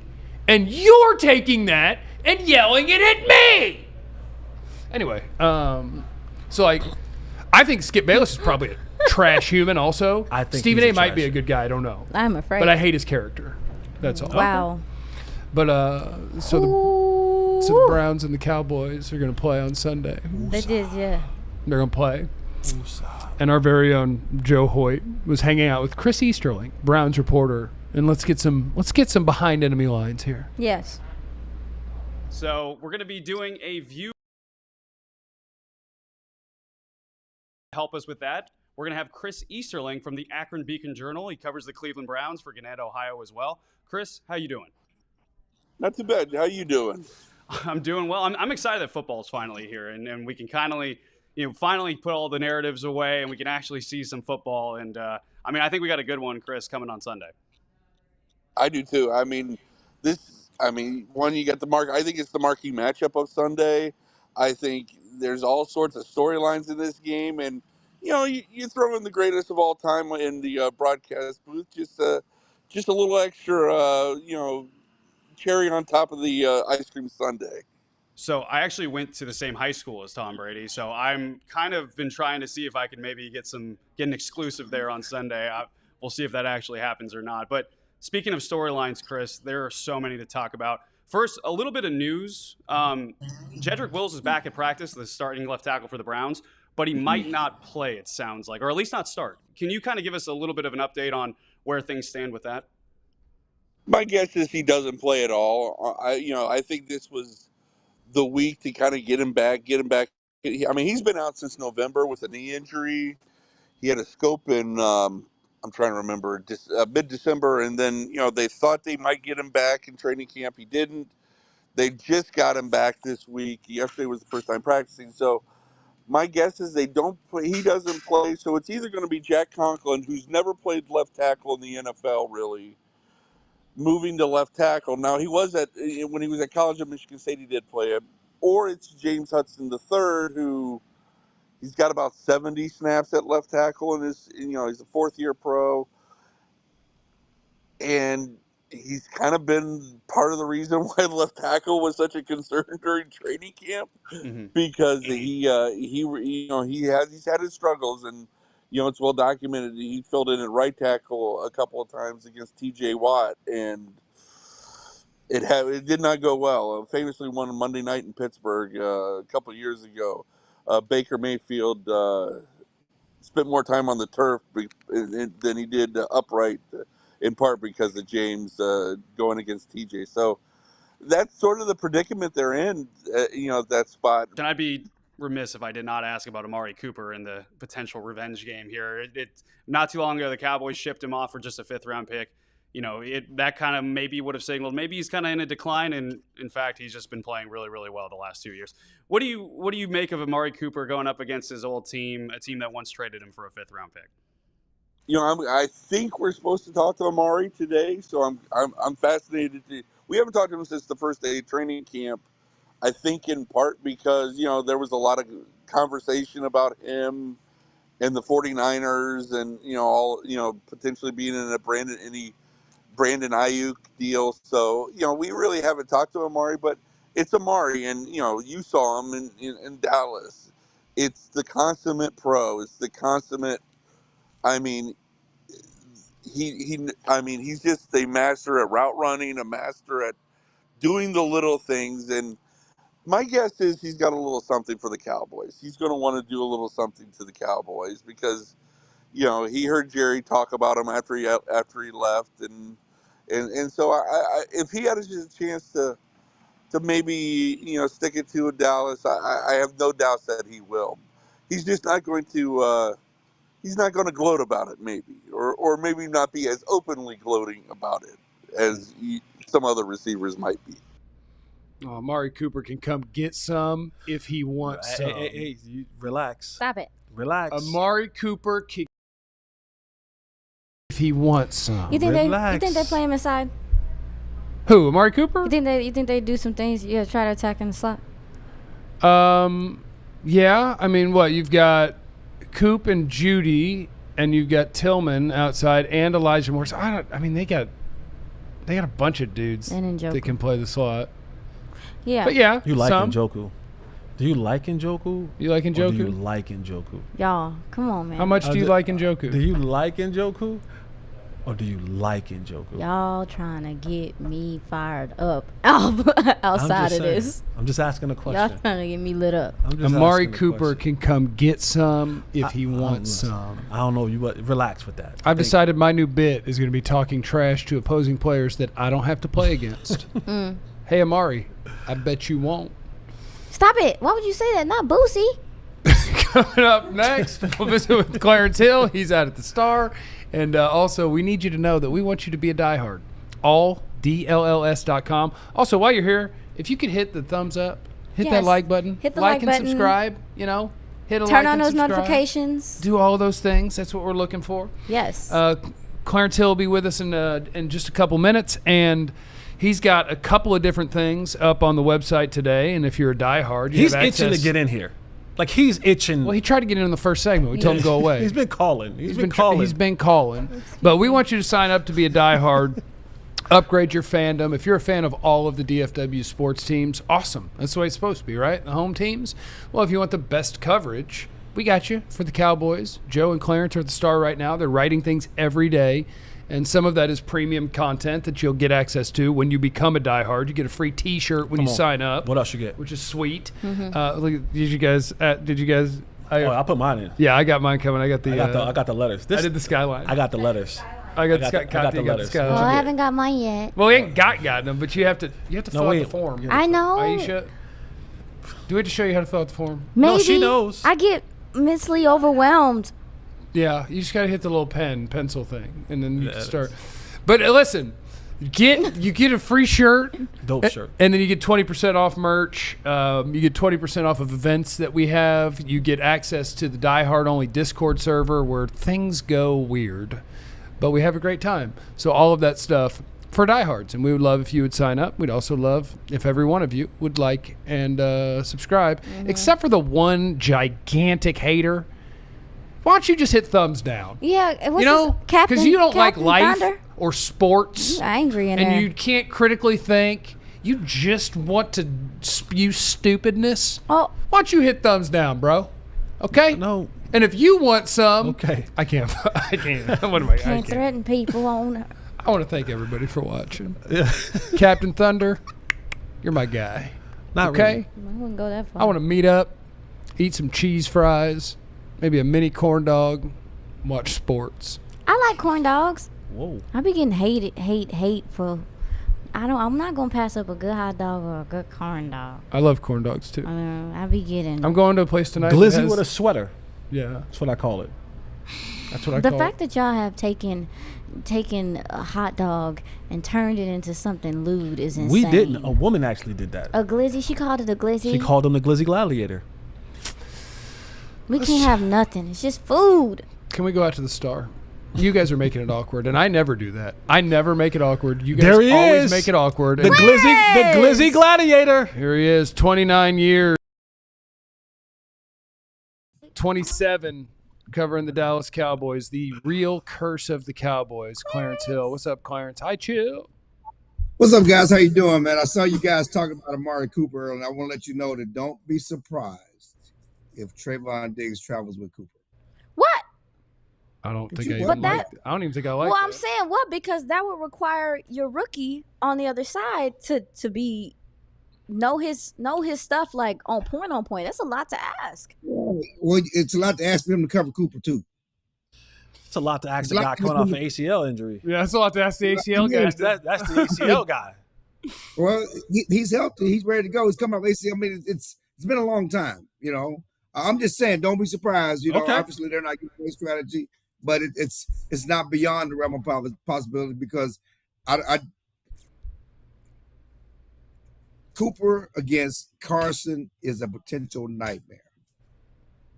And you're taking that and yelling it at me. Anyway, so like, I think Skip Bayless is probably a trash human also. I think Stephen he's A. a might be trash a good guy. I don't know. I'm afraid. But I hate his character. That's all. Wow. But so the Browns and the Cowboys are going to play on Sunday. That is, yeah. They're going to play. And our very own Joe Hoyt was hanging out with Chris Easterling, Browns reporter. And let's get some behind enemy lines here. Yes. So we're going to be doing a view. Help us with that. We're going to have Chris Easterling from the Akron Beacon Journal. He covers the Cleveland Browns for Gannett, Ohio as well. Chris, how you doing? Not too bad. How you doing? I'm doing well. I'm excited that football's finally here, and we can finally put all the narratives away, and we can actually see some football. And I think we got a good one, Chris, coming on Sunday. I do too. One, you got I think it's the marquee matchup of Sunday. I think there's all sorts of storylines in this game, and you throw in the greatest of all time in the broadcast booth, just a little extra, cherry on top of the ice cream sundae. So I actually went to the same high school as Tom Brady, so I'm kind of been trying to see if I can maybe get an exclusive there on Sunday. We'll see if that actually happens or not. But speaking of storylines, Chris, there are so many to talk about. First, a little bit of news. Jedrick Wills is back at practice, the starting left tackle for the Browns, but he might not play, it sounds like, or at least not start. Can you kind of give us a little bit of an update on where things stand with that? My guess is he doesn't play at all. I think this was the week to kind of get him back. He's been out since November with a knee injury. He had a scope in, I'm trying to remember, mid-December, and then, they thought they might get him back in training camp. He didn't. They just got him back this week. Yesterday was the first time practicing. So my guess is he doesn't play. So it's either going to be Jack Conklin, who's never played left tackle in the NFL, really, moving to left tackle. Now, when he was at college at Michigan State, he did play him. Or it's James Hudson III, who he's got about 70 snaps at left tackle, and he's a fourth-year pro. And he's kind of been part of the reason why left tackle was such a concern during training camp, because he's had his struggles, and it's well documented. He filled in at right tackle a couple of times against T.J. Watt, and it did not go well. Famously won a Monday night in Pittsburgh a couple of years ago. Baker Mayfield spent more time on the turf than he did upright, in part because of James going against TJ. So that's sort of the predicament they're in, that spot. Can I be remiss if I did not ask about Amari Cooper and the potential revenge game here? Not too long ago, the Cowboys shipped him off for just a fifth-round pick. That kind of maybe would have signaled maybe he's kind of in a decline, and in fact, he's just been playing really, really well the last 2 years. What do you make of Amari Cooper going up against his old team, a team that once traded him for a fifth-round pick? I think we're supposed to talk to Amari today, so I'm fascinated. We haven't talked to him since the first day of training camp. I think in part because there was a lot of conversation about him and the 49ers, and potentially being in a Brandon Ayuk deal. So, we really haven't talked to Amari, but it's Amari, and, you saw him in Dallas. It's the consummate pro. It's the consummate, he's just a master at route running, a master at doing the little things. And my guess is he's got a little something for the Cowboys. He's going to want to do a little something to the Cowboys because, he heard Jerry talk about him after he left, and so I if he had a chance to maybe stick it to Dallas. I have no doubts that he will. He's just not going to. He's not going to gloat about it, maybe, or maybe not be as openly gloating about it as some other receivers might be. Oh, Amari Cooper can come get some if he wants some. Hey, relax. Stop it. Relax. Amari Cooper can if he wants some. You think they play him inside? Who? Amari Cooper? You think they do some things? Yeah, try to attack in the slot. Yeah. I mean, what you've got Coop and Judy, and you've got Tillman outside, and Elijah Moore. So they got a bunch of dudes that can play the slot. Yeah. But yeah, you like Njoku? Do you like Njoku? You like Njoku? Or do you like Njoku? Y'all, come on, man. How much do you like Njoku? Do you like Njoku? Or do you like Njoku? Y'all trying to get me fired up outside of this. I'm just asking a question. Y'all trying to get me lit up. Amari Cooper can come get some if he wants some. I don't know. Relax with that. I've decided my new bit is going to be talking trash to opposing players that I don't have to play against. Hey, Amari, I bet you won't. Stop it. Why would you say that? Not Boosie. Coming up next, we'll visit with Clarence Hill. He's out at the Star. And also, we need you to know that we want you to be a diehard. DLLS.com. Also, while you're here, if you could hit the thumbs up, hit that like button. Hit the like and button. Subscribe, hit a Turn like on and those subscribe. notifications. Do all of those things. That's what we're looking for. Yes. Clarence Hill will be with us in just a couple minutes, and he's got a couple of different things up on the website today. And if you're a diehard, he's itching to get in here. Like he's itching. Well, he tried to get in the first segment. We told him to go away. He's been calling. He's been calling. But we want you to sign up to be a diehard. Upgrade your fandom. If you're a fan of all of the DFW sports teams, awesome. That's the way it's supposed to be, right? The home teams. Well, if you want the best coverage, we got you for the Cowboys. Joe and Clarence are at the Star right now. They're writing things every day. And some of that is premium content that you'll get access to when you become a diehard. You get a free T-shirt when you sign up. What else you get? Which is sweet. Did you guys? I put mine in. Yeah, I got mine coming. I got the letters. I did the skyline. I got the letters. I got the letters. Well, I haven't got mine yet. Well, we ain't gotten them, but you have to fill out the form. I know. Aisha, do we have to show you how to fill out the form? Maybe. No, she knows. I get immensely overwhelmed. Yeah, you just got to hit the little pencil thing, and then you can start. But listen, you get a free shirt. Dope shirt. And then you get 20% off merch. You get 20% off of events that we have. You get access to the Die Hard Only Discord server where things go weird. But we have a great time. So all of that stuff for diehards. And we would love if you would sign up. We'd also love if every one of you would like and subscribe. Except for the one gigantic hater. Why don't you just hit thumbs down? Yeah, because you don't like life Thunder? or sports. You're angry in and there. you can't critically think. You just want to spew stupidness. Oh, why don't you hit thumbs down, bro? Okay. No. And if you want some, okay. I can't. What am can't threaten people on. I want to thank everybody for watching. Yeah. Captain Thunder, you're my guy. Not okay. Really. I wouldn't go that far. I want to meet up, eat some cheese fries. Maybe a mini corn dog, watch sports. I like corn dogs. Whoa. I be getting hate for. I'm not gonna pass up a good hot dog or a good corn dog. I love corn dogs too. I be getting. I'm going to a place tonight. Glizzy with a sweater. Yeah, that's what I call it. That's what I call it. The fact that y'all have taken a hot dog and turned it into something lewd is insane. We didn't. A woman actually did that. A glizzy. She called it a glizzy. She called him the Glizzy Gladiator. We can't have nothing. It's just food. Can we go out to the Star? You guys are making it awkward, and I never do that. I never make it awkward. You guys always make it awkward. The Glizzy Gladiator. Here he is, 29 years. 27 covering the Dallas Cowboys, the real curse of the Cowboys, Clarence Hill. What's up, Clarence? Hi, Chill. What's up, guys? How you doing, man? I saw you guys talking about Amari Cooper, and I want to let you know that don't be surprised if Trayvon Diggs travels with Cooper. What? I don't But think you I wouldn't. even like that. I don't even think I like Well, that. I'm saying what? Because that would require your rookie on the other side to be know his stuff like on point. That's a lot to ask. Well, it's a lot to ask for him to cover Cooper too. It's a lot to ask the guy coming off an ACL injury. Yeah, that's a lot to ask the ACL guy. That's the ACL guy. Well, he's healthy. He's ready to go. He's coming up ACL. I mean, it's been a long time. I'm just saying, don't be surprised. Okay. Obviously they're not getting a strategy, but it's not beyond the realm of possibility because I Cooper against Carson is a potential nightmare.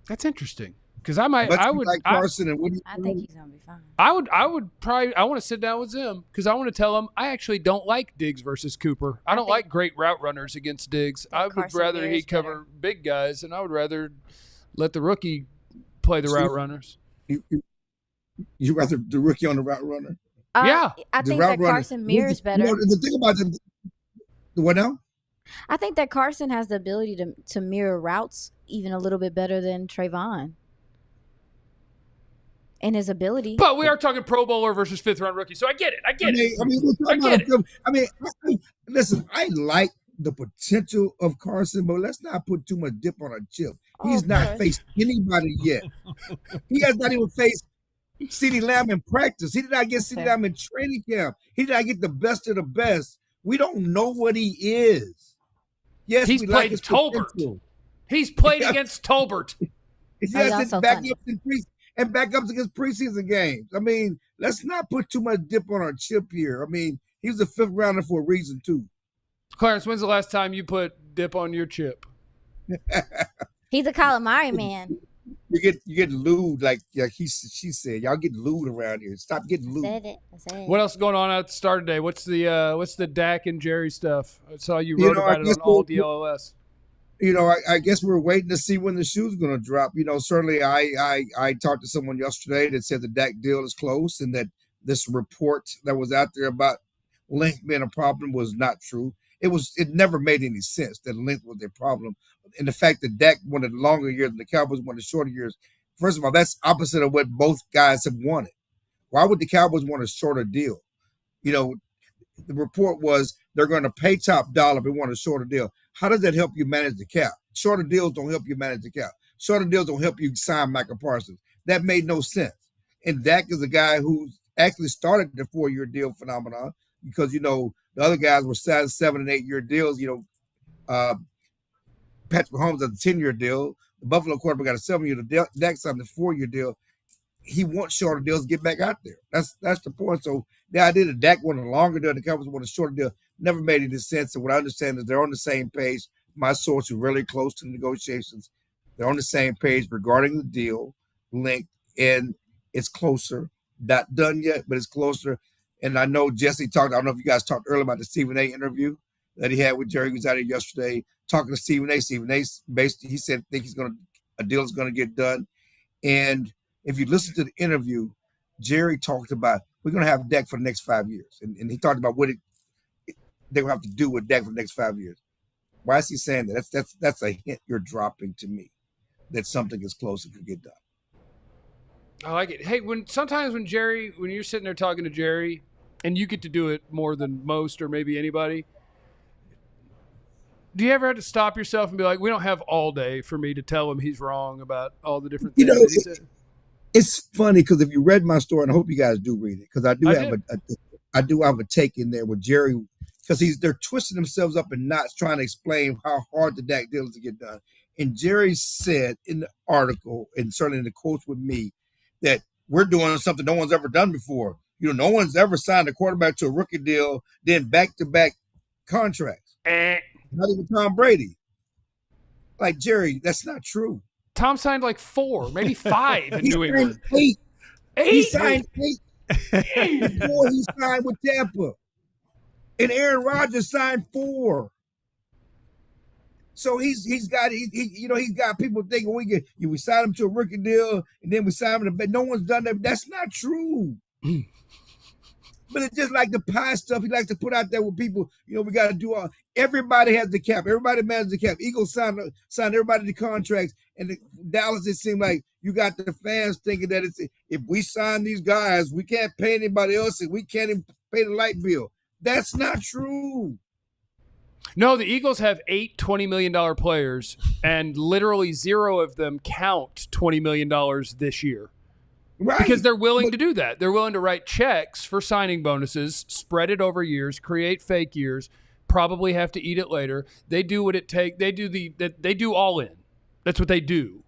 That's interesting because I would like Carson and Woody. I think he's gonna be fine. I would probably want to sit down with Zim because I want to tell him I actually don't like Diggs versus Cooper. I don't like great route runners against Diggs. I would rather he cover big guys, and I would rather let the rookie play the route runners. You rather the rookie on the route runner? Yeah, I think that Carson mirrors better. The thing about what now? I think that Carson has the ability to mirror routes even a little bit better than Trayvon. In his ability. But we are talking Pro Bowler versus fifth-round rookie, so I get it. I get it. Listen, I like the potential of Carson, but let's not put too much dip on a chip. He's not faced anybody yet. He has not even faced CeeDee Lamb in practice. He did not get CeeDee Lamb in training camp. He did not get the best of the best. We don't know what he is. Yes, he's played Tolbert. He's played against Tolbert. He has backups against preseason games. I mean, let's not put too much dip on our chip here. I mean, he was a fifth rounder for a reason too. Clarence, when's the last time you put dip on your chip? He's a calamari man. You get lewd like she said. Y'all get lewd around here. Stop getting lewd. I said it. What else is going on at the start today? What's the Dak and Jerry stuff? I saw you wrote about it on all DLLS. I guess we're waiting to see when the shoe's going to drop. Certainly I talked to someone yesterday that said the Dak deal is close and that this report that was out there about length being a problem was not true. It never made any sense that length was their problem. And the fact that Dak wanted longer years and the Cowboys wanted shorter years, first of all, that's opposite of what both guys have wanted. Why would the Cowboys want a shorter deal? The report was they're going to pay top dollar if they want a shorter deal. How does that help you manage the cap? Shorter deals don't help you manage the cap. Shorter deals don't help you sign Micah Parsons. That made no sense. And Dak is a guy who actually started the 4-year deal phenomenon because, the other guys were signing 7 and 8 year deals. Patrick Mahomes has a 10-year deal. The Buffalo quarterback got a 7-year deal. Dak signed a 4-year deal. He wants shorter deals to get back out there. That's the point. So the idea that Dak wanted a longer deal, the Cowboys wanted a shorter deal, never made any sense. And what I understand is they're on the same page. My source is really close to the negotiations. They're on the same page regarding the deal length, and it's closer. Not done yet, but it's closer. And I know Jesse talked. I don't know if you guys talked earlier about the Stephen A. interview that he had with Jerry. He was out here yesterday talking to Stephen A. Stephen A. basically he said a deal is going to get done. And if you listen to the interview, Jerry talked about we're going to have Dak for the next 5 years, and he talked about what they're going to have to do with Dak for the next 5 years. Why is he saying that? That's a hint you're dropping to me that something is close and could get done. I like it. Hey, when you're sitting there talking to Jerry, and you get to do it more than most or maybe anybody, do you ever have to stop yourself and be like, we don't have all day for me to tell him he's wrong about all the different things that he said? It's funny because if you read my story, and I hope you guys do read it, because I do have a take in there with Jerry, because they're twisting themselves up in knots trying to explain how hard the Dak deal is to get done. And Jerry said in the article, and certainly in the quotes with me, that we're doing something no one's ever done before. No one's ever signed a quarterback to a rookie deal, then back-to-back contracts. Not even Tom Brady. Like, Jerry, that's not true. Tom signed like 4, maybe 5 in New England. 8. 8? He signed 8 before he signed with Tampa. And Aaron Rodgers signed 4. So he's got people thinking we sign him to a rookie deal and then we sign him to, no one's done that. That's not true. But it's just like the pie stuff he likes to put out there with people. We got to do everybody has the cap. Everybody manages the cap. Eagles sign everybody to contracts. And Dallas, it seemed like you got the fans thinking that if we sign these guys, we can't pay anybody else and we can't even pay the light bill. That's not true. No, the Eagles have 8 $20 million players, and literally 0 of them count $20 million this year. Right. Because they're willing to do that. They're willing to write checks for signing bonuses, spread it over years, create fake years, probably have to eat it later. They do what it takes. They do all in. That's what they do.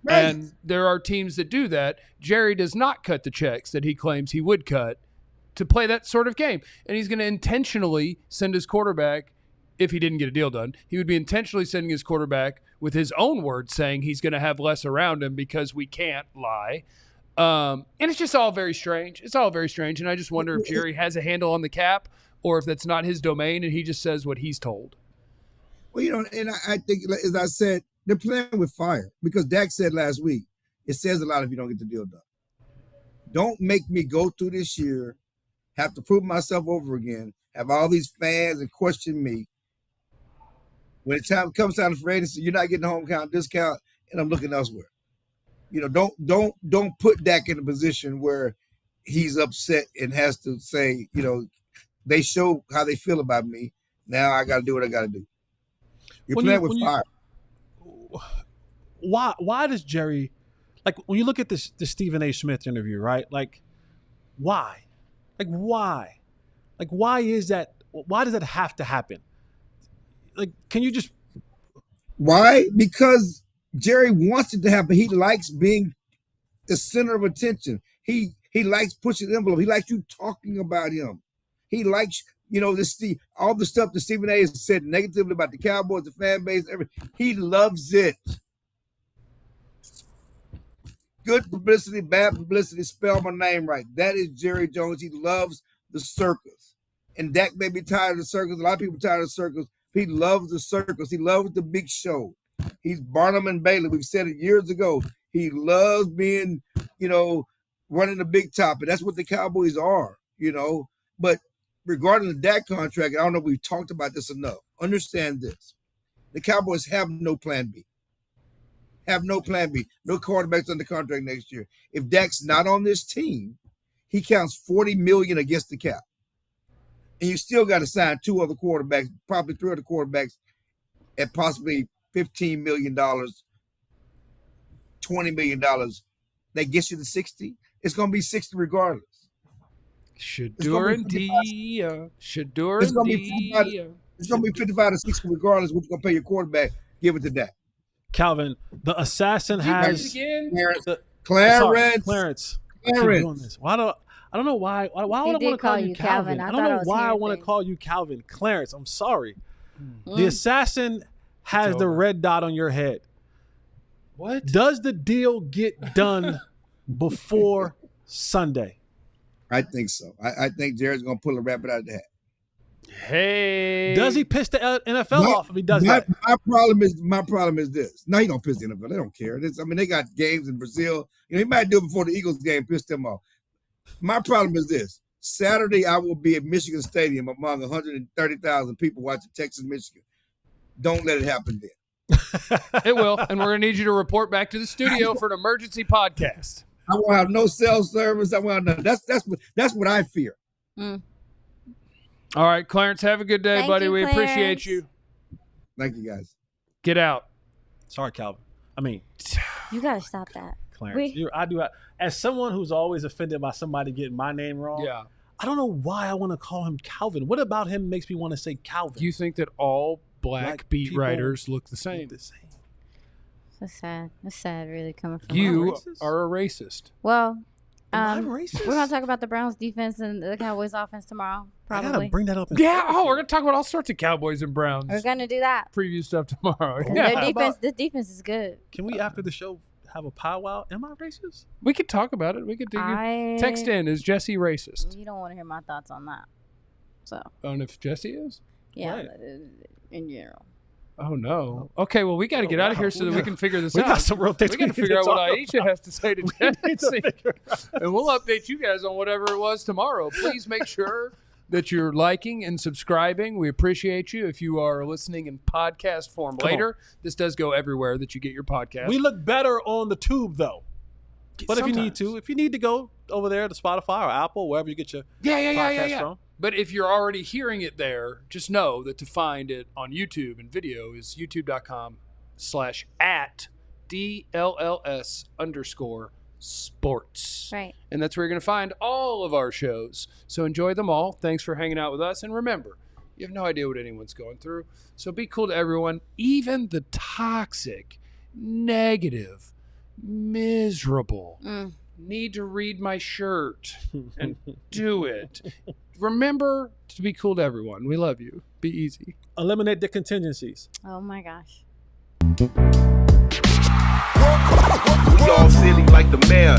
Right. And there are teams that do that. Jerry does not cut the checks that he claims he would cut to play that sort of game. And he's going to intentionally send his quarterback, if he didn't get a deal done, he would be intentionally sending his quarterback with his own words saying he's going to have less around him because we can't lie. And it's just all very strange. It's all very strange. And I just wonder if Jerry has a handle on the cap or if that's not his domain and he just says what he's told. Well, and I think, as I said, they're playing with fire because Dak said last week, it says a lot if you don't get the deal done. Don't make me go through this year, have to prove myself over again, have all these fans and question me. When it comes time for agency, you're not getting a home count discount, and I'm looking elsewhere. Don't put Dak in a position where he's upset and has to say, they show how they feel about me. Now I got to do what I got to do. You're playing with fire. Why does Jerry, like when you look at this Stephen A. Smith interview, right? Like, why? Like, why? Like, why is that? Why does that have to happen? Like, can you just? Why? Because Jerry wants it to happen. He likes being the center of attention. He likes pushing the envelope. He likes you talking about him. He likes, all the stuff that Stephen A. has said negatively about the Cowboys, the fan base, everything. He loves it. Good publicity, bad publicity, spell my name right. That is Jerry Jones. He loves the circus. And Dak may be tired of the circus. A lot of people are tired of the circus. He loves the circus. He loves the big show. He's Barnum and Bailey. We've said it years ago. He loves being, running the big top. And that's what the Cowboys are, But regarding the Dak contract, I don't know if we've talked about this enough. Understand this. The Cowboys have no plan B. Have no plan B. No quarterbacks under contract next year. If Dak's not on this team, he counts $40 million against the cap. And you still got to sign 2 other quarterbacks, probably 3 other quarterbacks at possibly $15 million, $20 million. That gets you to 60. It's going to be 60 regardless. It's going to be 55 to 60 regardless what you're going to pay your quarterback. Give it to Dak. Calvin, the assassin has Clarence. I don't know why. Why would I want to call you Calvin? I don't know why I want to call you Calvin. Clarence, I'm sorry. The assassin has the red dot on your head. What? Does the deal get done before Sunday? I think so. I think Jared's going to pull a rabbit out of the hat. Hey. Does he piss the NFL off if he does that? My problem is this. No, he don't piss the NFL. They don't care. They got games in Brazil. He might do it before the Eagles game, piss them off. My problem is this. Saturday, I will be at Michigan Stadium among 130,000 people watching Texas, Michigan. Don't let it happen then. It will, and we're going to need you to report back to the studio for an emergency podcast. I won't have no cell service. I won't have that's what I fear. Mm. All right, Clarence, have a good day, Thank buddy. you, We Clarence. appreciate you. Thank you, guys. Get out. Sorry, Calvin. I mean, You got to stop that. Clarence. As someone who's always offended by somebody getting my name wrong. Yeah. I don't know why I want to call him Calvin. What about him makes me want to say Calvin? You think that all black beat people writers look the same? That's sad. That's sad, really, coming from You are a racist. Well, Am I racist? we're going to talk about the Browns defense and the Cowboys offense tomorrow, I gotta probably. bring that up. Yeah. Oh, we're going to talk about all sorts of Cowboys and Browns. We're going to do that. Preview stuff tomorrow. Their Yeah. defense, this defense is good. Can we, after the show, have a powwow? Am I racist? We could talk about it. We could text in. Is Jesse racist? You don't want to hear my thoughts on that. So, On if Jesse is? yeah, Right. in general. Oh, no. Okay, well, we got to get out of here so that we can figure this We out. got some real things We got to we need figure to out what talk Aisha has to say to Jesse. And we'll update you guys on whatever it was tomorrow. Please make sure that you're liking and subscribing. We appreciate you. If you are listening in podcast form later, this does go everywhere that you get your podcast. We look better on the tube, though. But Sometimes. if you need to go over there to Spotify or Apple, wherever you get your podcast from. But if you're already hearing it there, just know that to find it on YouTube and video is youtube.com/@DLLS_sports. Right. And that's where you're going to find all of our shows. So enjoy them all. Thanks for hanging out with us. And remember, You have no idea what anyone's going through. So be cool to everyone, even the toxic, negative, miserable. Need to read my shirt and do it. Remember to be cool to everyone. We love you. Be easy. Eliminate the contingencies. Oh my gosh. We all silly like the mayor.